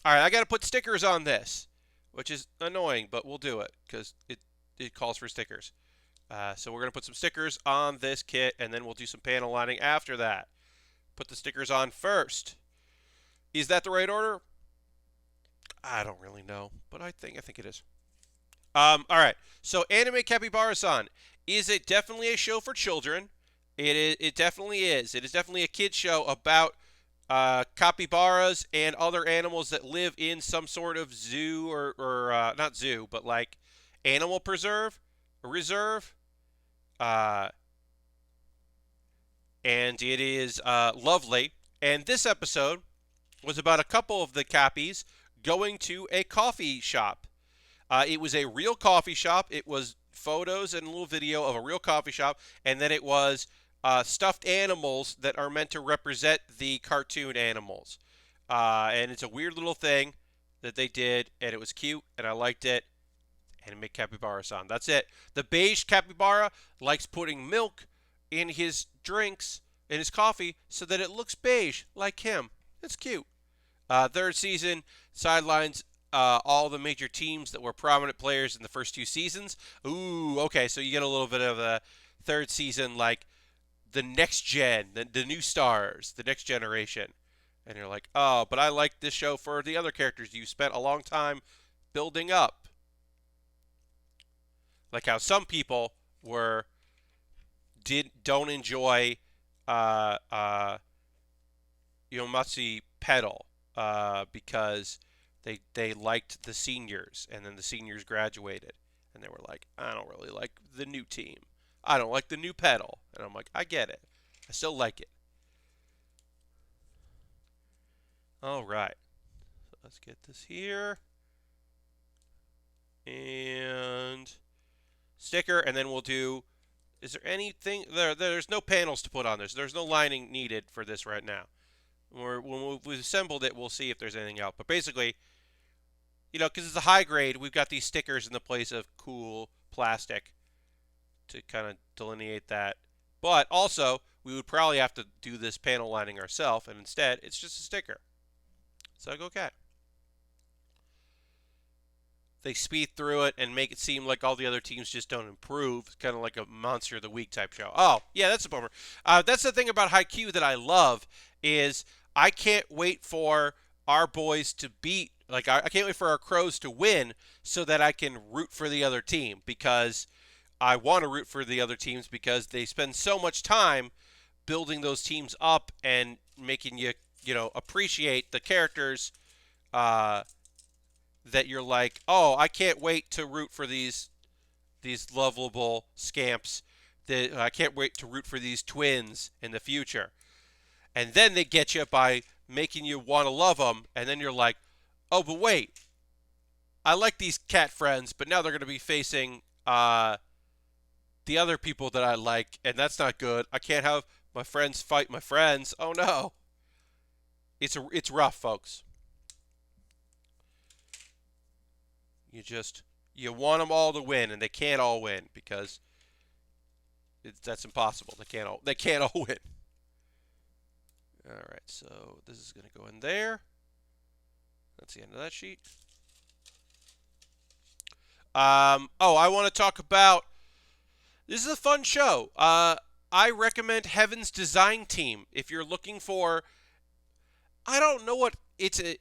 right, I got to put stickers on this, which is annoying, but we'll do it because it calls for stickers. So we're going to put some stickers on this kit, and then we'll do some panel lining after that. Put the stickers on first. Is that the right order? I don't really know, but I think it is. All right. So Anime KAPIBARASAN, is it definitely a show for children? It definitely is. It is definitely a kid show about capybaras and other animals that live in some sort of zoo or not zoo, but like animal preserve, or reserve. And it is lovely. And this episode was about a couple of the Cappies going to a coffee shop. It was a real coffee shop. It was photos and a little video of a real coffee shop, and then it was stuffed animals that are meant to represent the cartoon animals. And it's a weird little thing that they did, and it was cute, and I liked it. Anime KAPIBARASAN. That's it. The beige capybara likes putting milk in his drinks, in his coffee, so that it looks beige, like him. It's cute. Third season sidelines all the major teams that were prominent players in the first 2 seasons. Ooh, okay, so you get a little bit of a third season, like the next gen, the new stars, the next generation. And you're like, oh, but I like this show for the other characters you spent a long time building up. Like how some people don't enjoy Yomatsu Pedal because they liked the seniors, and then the seniors graduated, and they were like, I don't really like the new team. I don't like the new pedal. And I'm like, I get it. I still like it. All right. So let's get this here. And sticker, and then we'll do, is there anything, there's no panels to put on this. There's no lining needed for this right now. When we've assembled it, we'll see if there's anything else. But basically, you know, because it's a high grade, we've got these stickers in the place of cool plastic to kind of delineate that. But also, we would probably have to do this panel lining ourselves, and instead, it's just a sticker. So okay. They speed through it and make it seem like all the other teams just don't improve. It's kind of like a Monster of the Week type show. Oh, yeah, that's a bummer. That's the thing about Haikyuu that I love is I can't wait for our boys to beat, like, I can't wait for our Crows to win so that I can root for the other team, because I want to root for the other teams because they spend so much time building those teams up and making you, appreciate the characters, uh, that you're like, oh, I can't wait to root for these lovable scamps. That I can't wait to root for these twins in the future. And then they get you by making you want to love them, and then you're like, oh, but wait, I like these cat friends, but now they're going to be facing the other people that I like, and that's not good. I can't have my friends fight my friends. Oh no, it's rough, folks. You want them all to win, and they can't all win because that's impossible. They can't all win. All right, so this is going to go in there. That's the end of that sheet. I want to talk about. This is a fun show. I recommend Heaven's Design Team if you're looking for. I don't know what it's a.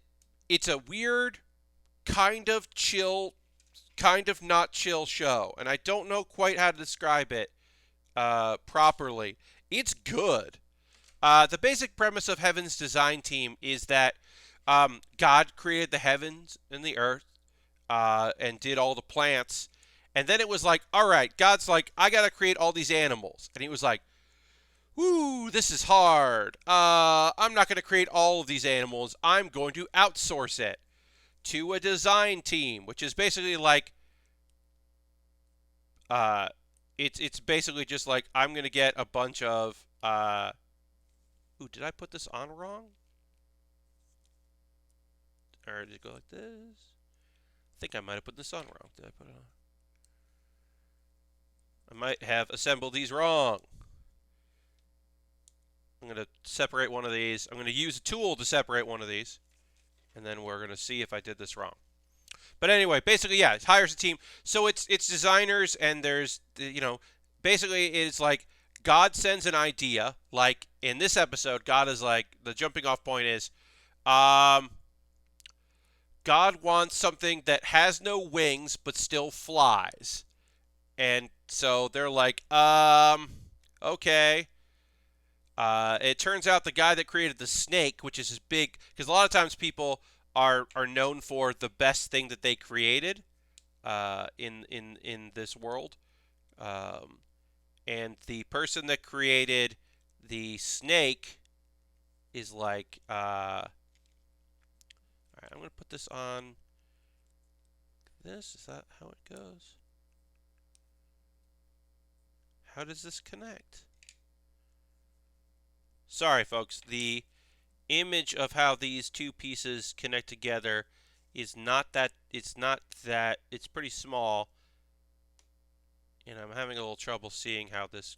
It's a weird, kind of chill, kind of not chill show, and I don't know quite how to describe it properly. It's good. The basic premise of Heaven's Design Team is that God created the heavens and the earth, and did all the plants. And then it was like, all right, God's like, I got to create all these animals. And he was like, whoo, this is hard. I'm not going to create all of these animals. I'm going to outsource it to a design team, which is basically like, it's basically just like, I'm going to get a bunch of, ooh, did I put this on wrong? Or did it go like this? I think I might have put this on wrong. Did I put it on? I might have assembled these wrong. I'm going to separate one of these. I'm going to use a tool to separate one of these. And then we're going to see if I did this wrong. But anyway, basically, yeah, it hires a team. So it's designers, and there's, basically it's like God sends an idea. Like in this episode, God is like, the jumping off point is, God wants something that has no wings but still flies. And so they're like, okay. It turns out the guy that created the snake, which is this big, because a lot of times people are known for the best thing that they created in this world. And the person that created the snake is like, all right, I'm going to put this on this. Is that how it goes? How does this connect? Sorry, folks. The image of how these two pieces connect together is not that. It's not that. It's pretty small. And I'm having a little trouble seeing how this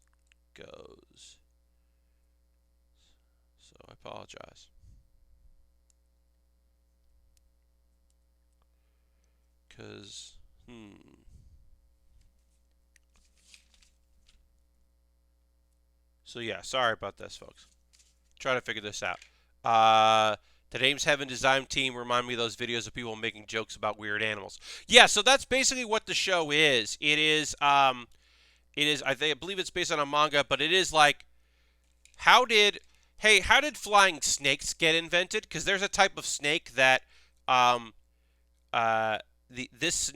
goes. So I apologize. Because, So yeah, sorry about this, folks. Try to figure this out. The name's Heaven Design Team remind me of those videos of people making jokes about weird animals. Yeah, so that's basically what the show is. It is, I believe it's based on a manga, but it is like, how did flying snakes get invented? Because there's a type of snake that, this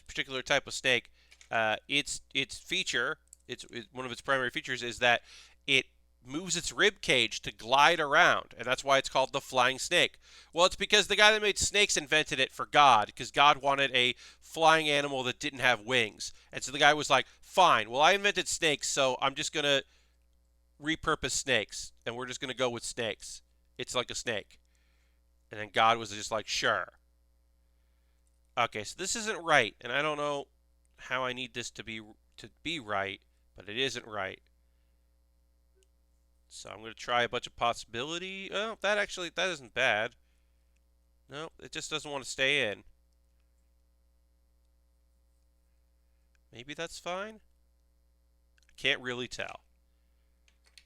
particular type of snake, its feature, one of its primary features is that it moves its rib cage to glide around, and that's why it's called the flying snake. Well, it's because the guy that made snakes invented it for God, because God wanted a flying animal that didn't have wings. And so the guy was like, fine, well, I invented snakes, so I'm just going to repurpose snakes, and we're just going to go with snakes. It's like a snake. And then God was just like, sure. Okay, so this isn't right, and I don't know how I need this to be right, but it isn't right. So I'm going to try a bunch of possibility. Oh, that isn't bad. No, it just doesn't want to stay in. Maybe that's fine. I can't really tell.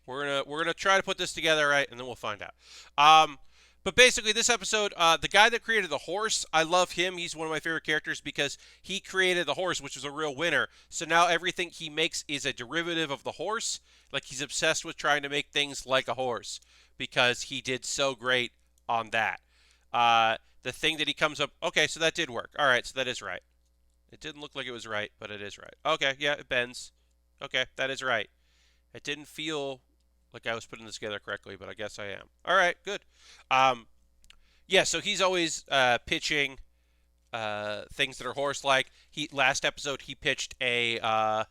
We're gonna try to put this together right, and then we'll find out. Um, but basically, this episode, the guy that created the horse, I love him. He's one of my favorite characters because he created the horse, which was a real winner. So now everything he makes is a derivative of the horse. Like he's obsessed with trying to make things like a horse because he did so great on that. The thing that he comes up, okay, so that did work. All right, so that is right. It didn't look like it was right, but it is right. Okay, yeah, it bends. Okay, that is right. It didn't feel like I was putting this together correctly, but I guess I am. All right, good. Um, yeah, so he's always pitching things that are horse-like. He last episode he pitched a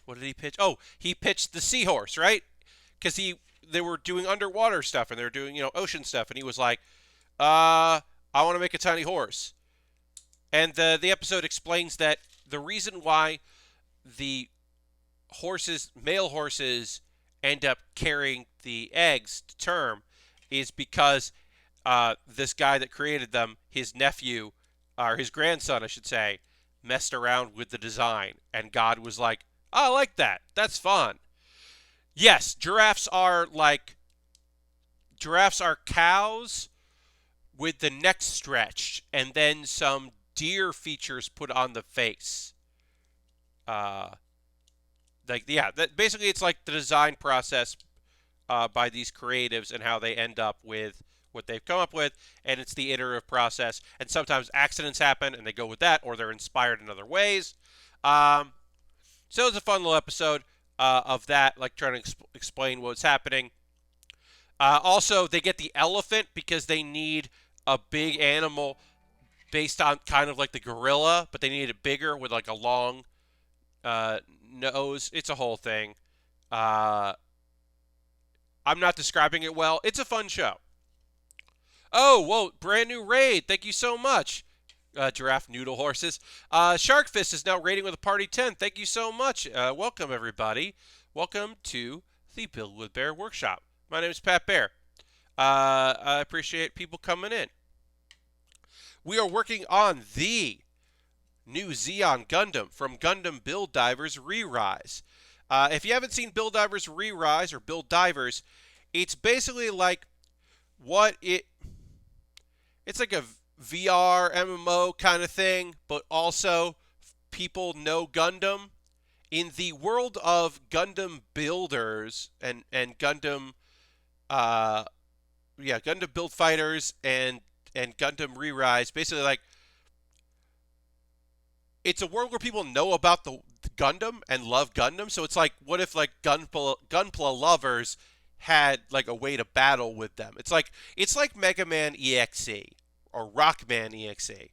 what did he pitch? Oh, he pitched the seahorse, right? Because they were doing underwater stuff and they were doing ocean stuff, and he was like, I want to make a tiny horse. And the episode explains that the reason why the male horses, end up carrying the eggs to term is because this guy that created them, his nephew, or his grandson, I should say, messed around with the design. And God was like, oh, I like that. That's fun. Yes, giraffes are cows with the neck stretched and then some deer features put on the face. Basically it's like the design process by these creatives and how they end up with what they've come up with, and it's the iterative process. And sometimes accidents happen, and they go with that, or they're inspired in other ways. So it's a fun little episode of that, like trying to explain what's happening. Also, they get the elephant because they need a big animal based on kind of like the gorilla, but they need it bigger with like a long nose. It's a whole thing. I'm not describing it well. It's a fun show. Oh, whoa, brand new raid. Thank you so much. Giraffe Noodle Horses. Sharkfist is now raiding with a party 10. Thank you so much. Welcome, everybody. Welcome to the Build With Baer Workshop. My name is Pat Baer. I appreciate people coming in. We are working on the Nu-Zeon Gundam from Gundam Build Divers Re-Rise. If you haven't seen Build Divers Re-Rise or Build Divers, it's basically like it's like a VR MMO kind of thing, but also people know Gundam. In the world of Gundam builders and Gundam Gundam build fighters and Gundam Re-Rise, basically like it's a world where people know about the Gundam and love Gundam. So it's like, what if like Gunpla lovers had like a way to battle with them? It's like Mega Man EXE or Rockman EXE,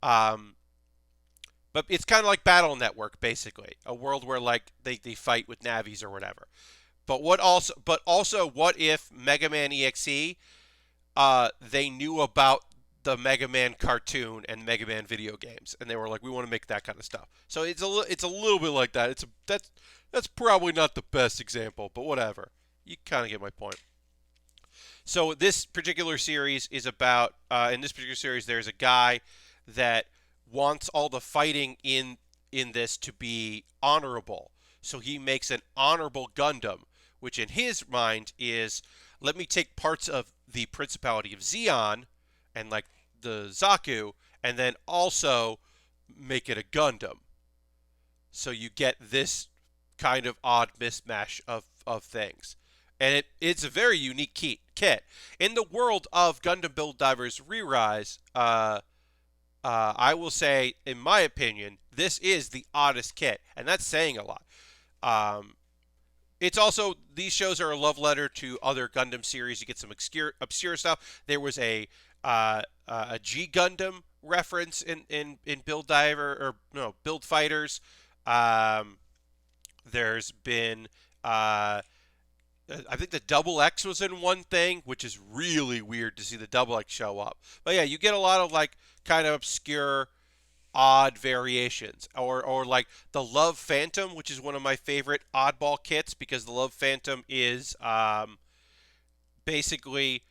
but it's kind of like Battle Network, basically a world where like they fight with navies or whatever. But what if Mega Man EXE they knew about the Mega Man cartoon and Mega Man video games, and they were like, we want to make that kind of stuff. So it's a little bit like that. That's probably not the best example, but whatever. You kind of get my point. So this particular series is about in this particular series, there's a guy that wants all the fighting in this to be honorable. So he makes an honorable Gundam, which in his mind is, let me take parts of the Principality of Zeon and like the Zaku, and then also make it a Gundam. So you get this kind of odd mismatch of things. And it's a very unique kit. In the world of Gundam Build Divers Re-Rise, I will say, in my opinion, this is the oddest kit, and that's saying a lot. It's also, these shows are a love letter to other Gundam series. You get some obscure stuff. There was a G Gundam reference in Build Diver, or no, Build Fighters. There's been I think the Double X was in one thing, which is really weird to see the Double X show up. But yeah, you get a lot of like kind of obscure, odd variations, or like the Love Phantom, which is one of my favorite oddball kits because the Love Phantom is basically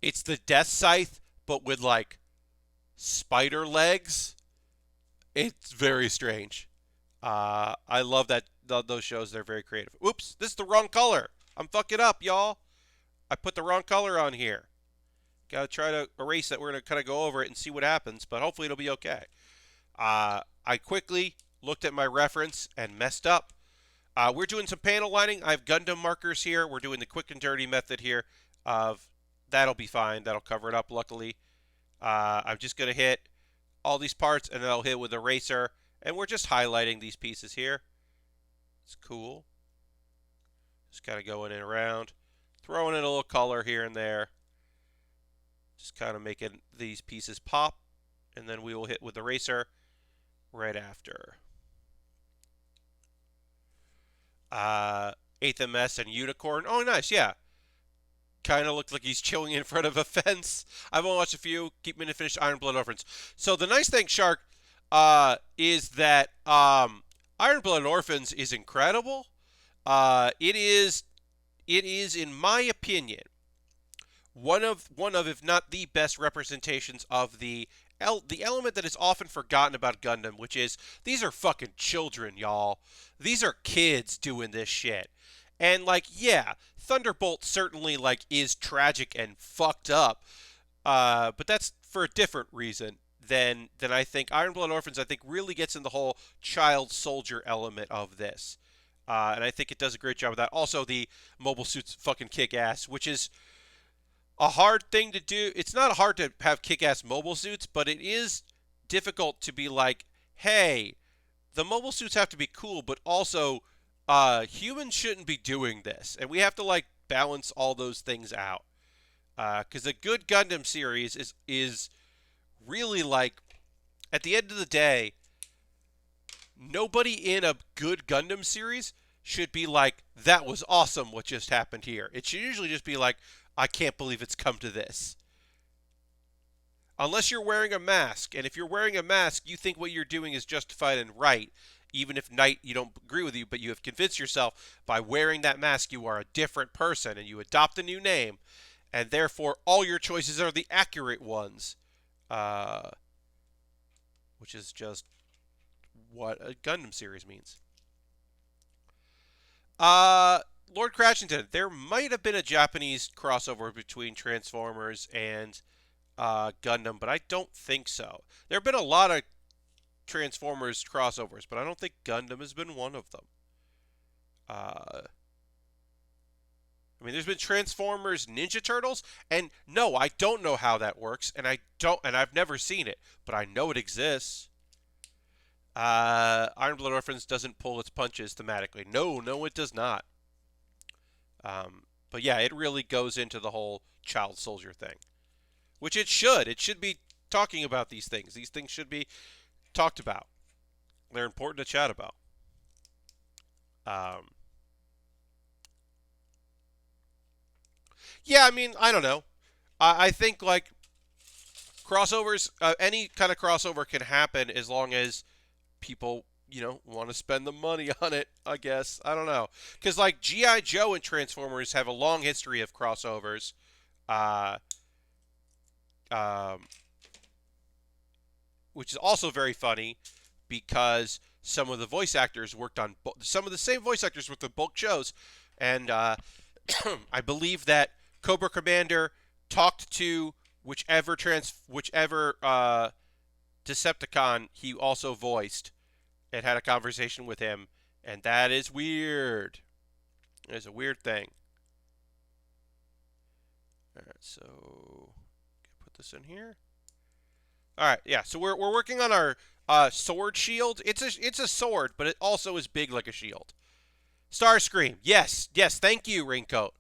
it's the Death Scythe but with like spider legs. It's very strange. I love that those shows. They're very creative. Oops, this is the wrong color. I'm fucking up, y'all. I put the wrong color on here. Gotta try to erase it. We're gonna kind of go over it and see what happens, but hopefully it'll be okay. I quickly looked at my reference and messed up. We're doing some panel lining. I have Gundam markers here. We're doing the quick and dirty method here. Of that'll be fine. That'll cover it up. Luckily, I'm just gonna hit all these parts, and then I'll hit with eraser, and we're just highlighting these pieces here. It's cool. Just kind of going in around, throwing in a little color here and there. Just kind of making these pieces pop, and then we will hit with eraser right after. 8th MS and Unicorn. Oh, nice, yeah. Kind of looks like he's chilling in front of a fence. I've only watched a few. Keep me to finish Iron Blood Orphans. So the nice thing, Shark, is that Iron Blood Orphans is incredible. It is, in my opinion, one of, if not the best representations of the element that is often forgotten about Gundam, which is these are fucking children, y'all. These are kids doing this shit. And like, yeah, Thunderbolt certainly like is tragic and fucked up. But that's for a different reason than I think Iron Blood Orphans I think really gets in the whole child soldier element of this. And I think it does a great job of that. Also, the mobile suits fucking kick ass, which is a hard thing to do. It's not hard to have kick-ass mobile suits, but it is difficult to be like, hey, the mobile suits have to be cool, but also humans shouldn't be doing this, and we have to like balance all those things out. Because a good Gundam series is really like, at the end of the day, nobody in a good Gundam series should be like, that was awesome what just happened here. It should usually just be like, I can't believe it's come to this. Unless you're wearing a mask, and if you're wearing a mask, you think what you're doing is justified and right, even if Knight, you don't agree with you, but you have convinced yourself by wearing that mask you are a different person, and you adopt a new name, and therefore all your choices are the accurate ones. Which is just what a Gundam series means. Lord Cratchington, there might have been a Japanese crossover between Transformers and Gundam, but I don't think so. There have been a lot of Transformers crossovers, but I don't think Gundam has been one of them. I mean, there's been Transformers Ninja Turtles, and no, I don't know how that works, and I've never seen it, but I know it exists. Iron Blood Orphans doesn't pull its punches thematically. No, it does not. But yeah, it really goes into the whole child soldier thing, which it should. It should be talking about these things. These things should be talked about. They're important to chat about. Yeah, I mean, I don't know. I think like crossovers, any kind of crossover can happen as long as people, want to spend the money on it, I guess. I don't know. Because, like, G.I. Joe and Transformers have a long history of crossovers. Uh, um, which is also very funny because some of the voice actors worked on some of the same voice actors with the bulk shows. And I believe that Cobra Commander talked to whichever Decepticon he also voiced and had a conversation with him, and that is weird. It's a weird thing. All right, so put this in here. All right, yeah. So we're working on our sword shield. It's a sword, but it also is big like a shield. Starscream. Yes. Thank you, Raincoat.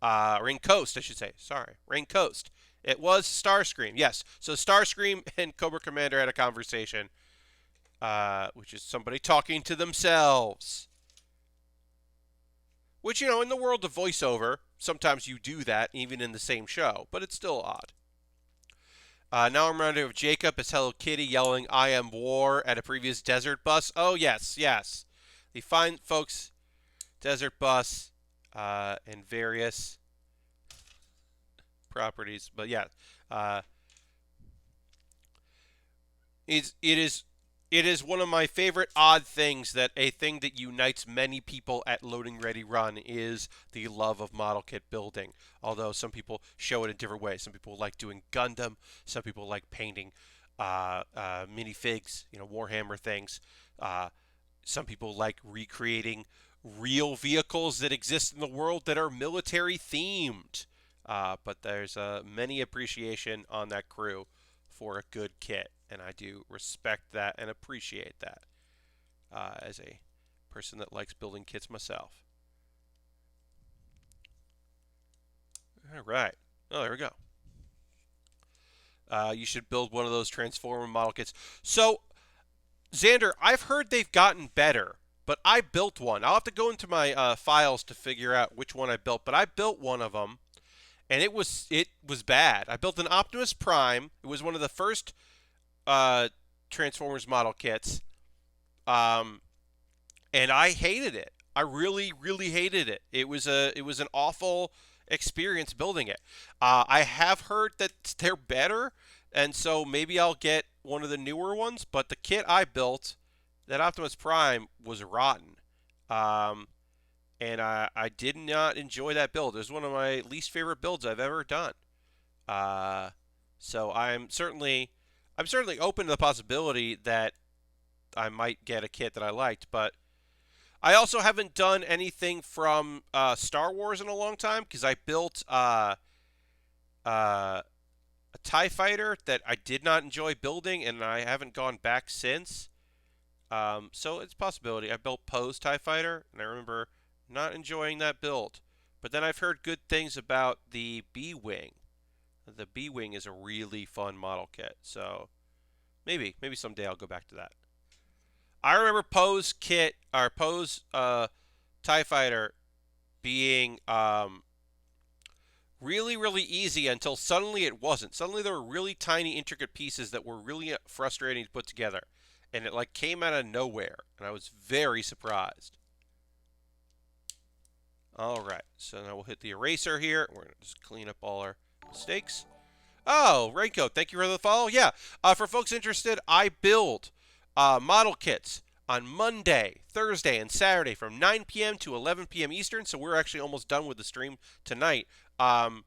Raincoast, I should say. Sorry, Raincoast. It was Starscream. Yes. So Starscream and Cobra Commander had a conversation. Which is somebody talking to themselves. Which, in the world of voiceover, sometimes you do that, even in the same show, but it's still odd. Now I'm reminded of Jacob as Hello Kitty yelling, I am war, at a previous desert bus. Oh, yes. The fine folks, desert bus, and various properties. But yeah, it It is one of my favorite odd things that a thing that unites many people at Loading Ready Run is the love of model kit building. Although some people show it in different ways. Some people like doing Gundam. Some people like painting minifigs, Warhammer things. Some people like recreating real vehicles that exist in the world that are military themed. But there's many appreciation on that crew for a good kit, and I do respect that and appreciate that as a person that likes building kits myself. All right. Oh, there we go. You should build one of those Transformer model kits. So, Xander, I've heard they've gotten better, but I built one. I'll have to go into my files to figure out which one I built, but I built one of them, and it was bad. I built an Optimus Prime. It was one of the first Transformers model kits, and I hated it. I really, really hated it. It was an awful experience building it. I have heard that they're better, and so maybe I'll get one of the newer ones. But the kit I built, that Optimus Prime, was rotten. And I did not enjoy that build. It was one of my least favorite builds I've ever done. So I'm certainly open to the possibility that I might get a kit that I liked. But I also haven't done anything from Star Wars in a long time because I built a TIE fighter that I did not enjoy building, and I haven't gone back since. So it's a possibility. I built Poe's TIE fighter, and I remember not enjoying that build. But then I've heard good things about the B-Wing. The B-Wing is a really fun model kit. So maybe someday I'll go back to that. I remember Poe's kit, or Poe's TIE fighter being really, really easy until suddenly it wasn't. Suddenly there were really tiny, intricate pieces that were really frustrating to put together. And it came out of nowhere. And I was very surprised. All right, so now we'll hit the eraser here. We're going to just clean up all our mistakes. Oh, Raincoat, thank you for the follow. Yeah, for folks interested, I build model kits on Monday, Thursday, and Saturday from 9 p.m. to 11 p.m. Eastern, so we're actually almost done with the stream tonight. And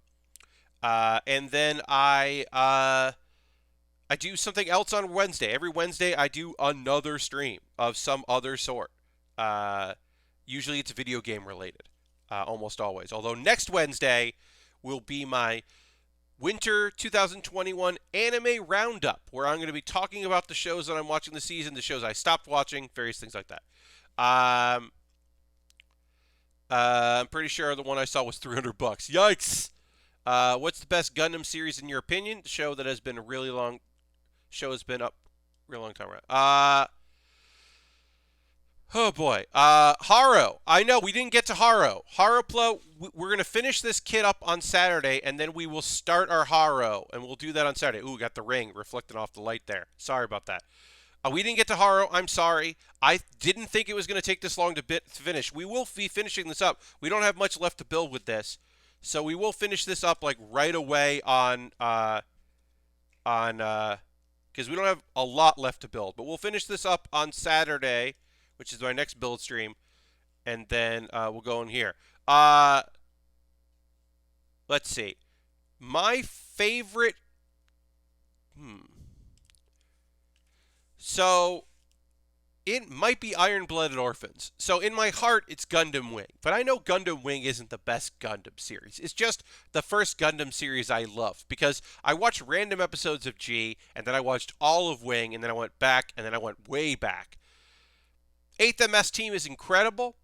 then I do something else on Wednesday. Every Wednesday, I do another stream of some other sort. Usually it's video game related. Almost always. Although next Wednesday will be my Winter 2021 Anime Roundup, where I'm going to be talking about the shows that I'm watching this season, the shows I stopped watching, various things like that. I'm pretty sure the one I saw was $300. Yikes! What's the best Gundam series in your opinion? The show that has been a really long... Show has been up a real long time around. Oh boy. Haro. I know, we didn't get to Haro. Haroplo, we're going to finish this kit up on Saturday, and then we will start our Haro, and we'll do that on Saturday. Ooh, got the ring reflecting off the light there. Sorry about that. We didn't get to Haro. I'm sorry. I didn't think it was going to take this long to finish. We will be finishing this up. We don't have much left to build with this, so we will finish this up right away on because we don't have a lot left to build, but we'll finish this up on Saturday, which is my next build stream, and then we'll go in here. Let's see. My favorite... So, it might be Iron-Blooded Orphans. So, in my heart, it's Gundam Wing. But I know Gundam Wing isn't the best Gundam series. It's just the first Gundam series I love. Because I watched random episodes of G, and then I watched all of Wing, and then I went back, and then I went way back. 8th MS Team is incredible,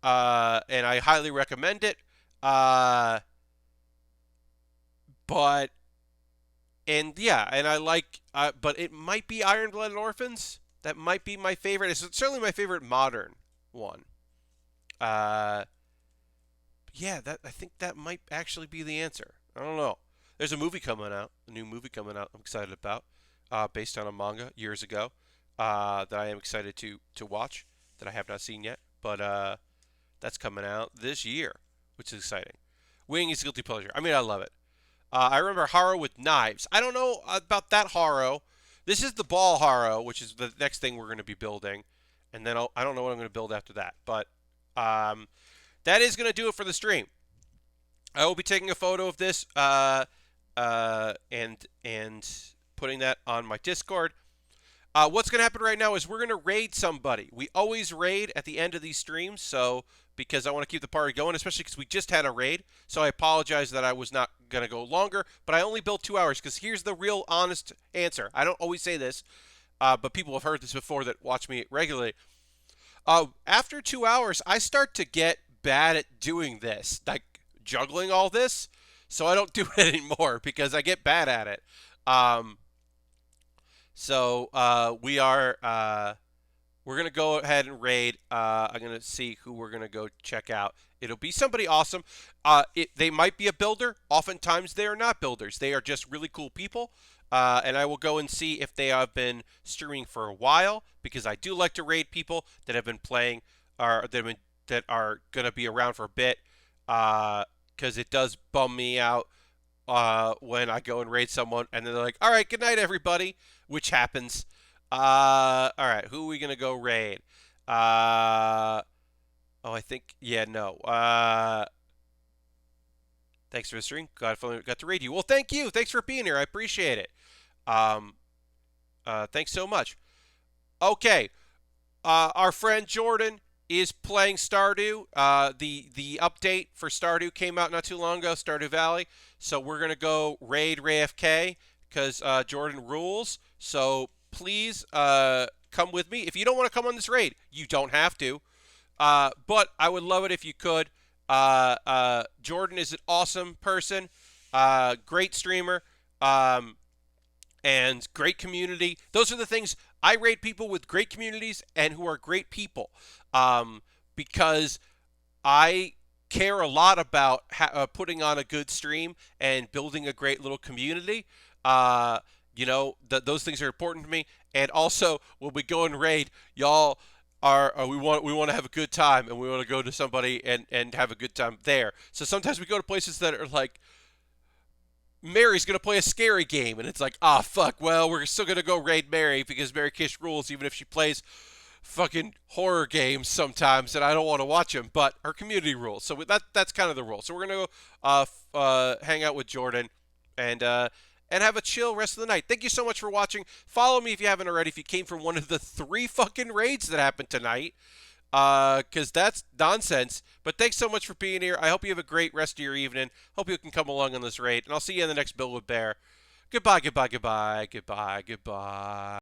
and I highly recommend it. And I like, but it might be Iron-Blooded Orphans. That might be my favorite. It's certainly my favorite modern one. Yeah, I think that might actually be the answer. I don't know. There's a movie coming out, a new movie coming out I'm excited about, based on a manga years ago, that I am excited to watch, that I have not seen yet. But that's coming out this year, which is exciting. Wing is guilty pleasure. I mean, I love it. I remember Haro with knives. I don't know about that Haro, this is the ball harrow, which is the next thing we're going to be building, and then I don't know what I'm going to build after that, but that is going to do it for the stream. I will be taking a photo of this and putting that on my Discord. What's going to happen right now is we're going to raid somebody. We always raid at the end of these streams, so because I want to keep the party going, especially because we just had a raid. So I apologize that I was not going to go longer, but I only built 2 hours because here's the real honest answer. I don't always say this, but people have heard this before that watch me regularly. After 2 hours, I start to get bad at doing this, like juggling all this, so I don't do it anymore because I get bad at it. So we're gonna go ahead and raid. I'm gonna see who we're gonna go check out. It'll be somebody awesome. They might be a builder. Oftentimes they are not builders. They are just really cool people. And I will go and see if they have been streaming for a while because I do like to raid people that have been playing or that are gonna be around for a bit. Because it does bum me out when I go and raid someone and then they're like, "All right, good night, everybody," which happens. All right, who are we gonna go raid? Oh, I think no. Thanks for the stream. Got to raid you. Well, thank you. Thanks for being here. I appreciate it. Thanks so much. Okay, our friend Jordan is playing Stardew. The update for Stardew came out not too long ago, Stardew Valley. So we're gonna go raid RayFK because Jordan rules. So please come with me. If you don't want to come on this raid, you don't have to. But I would love it if you could. Jordan is an awesome person, great streamer, and great community. Those are the things I rate people with great communities and who are great people, because I care a lot about putting on a good stream and building a great little community. Those things are important to me. And also, when we go and raid, y'all we want to have a good time, and we want to go to somebody and have a good time there. So sometimes we go to places that are like, Mary's going to play a scary game, and it's like, fuck, well, we're still going to go raid Mary because Mary Kish rules, even if she plays fucking horror games sometimes, and I don't want to watch them, but her community rules. So that's kind of the rule. So we're going to go hang out with Jordan and have a chill rest of the night. Thank you so much for watching. Follow me if you haven't already, if you came from one of the 3 fucking raids that happened tonight, because that's nonsense. But thanks so much for being here. I hope you have a great rest of your evening. Hope you can come along on this raid, and I'll see you in the next Build with Baer. Goodbye, goodbye, goodbye, goodbye, goodbye.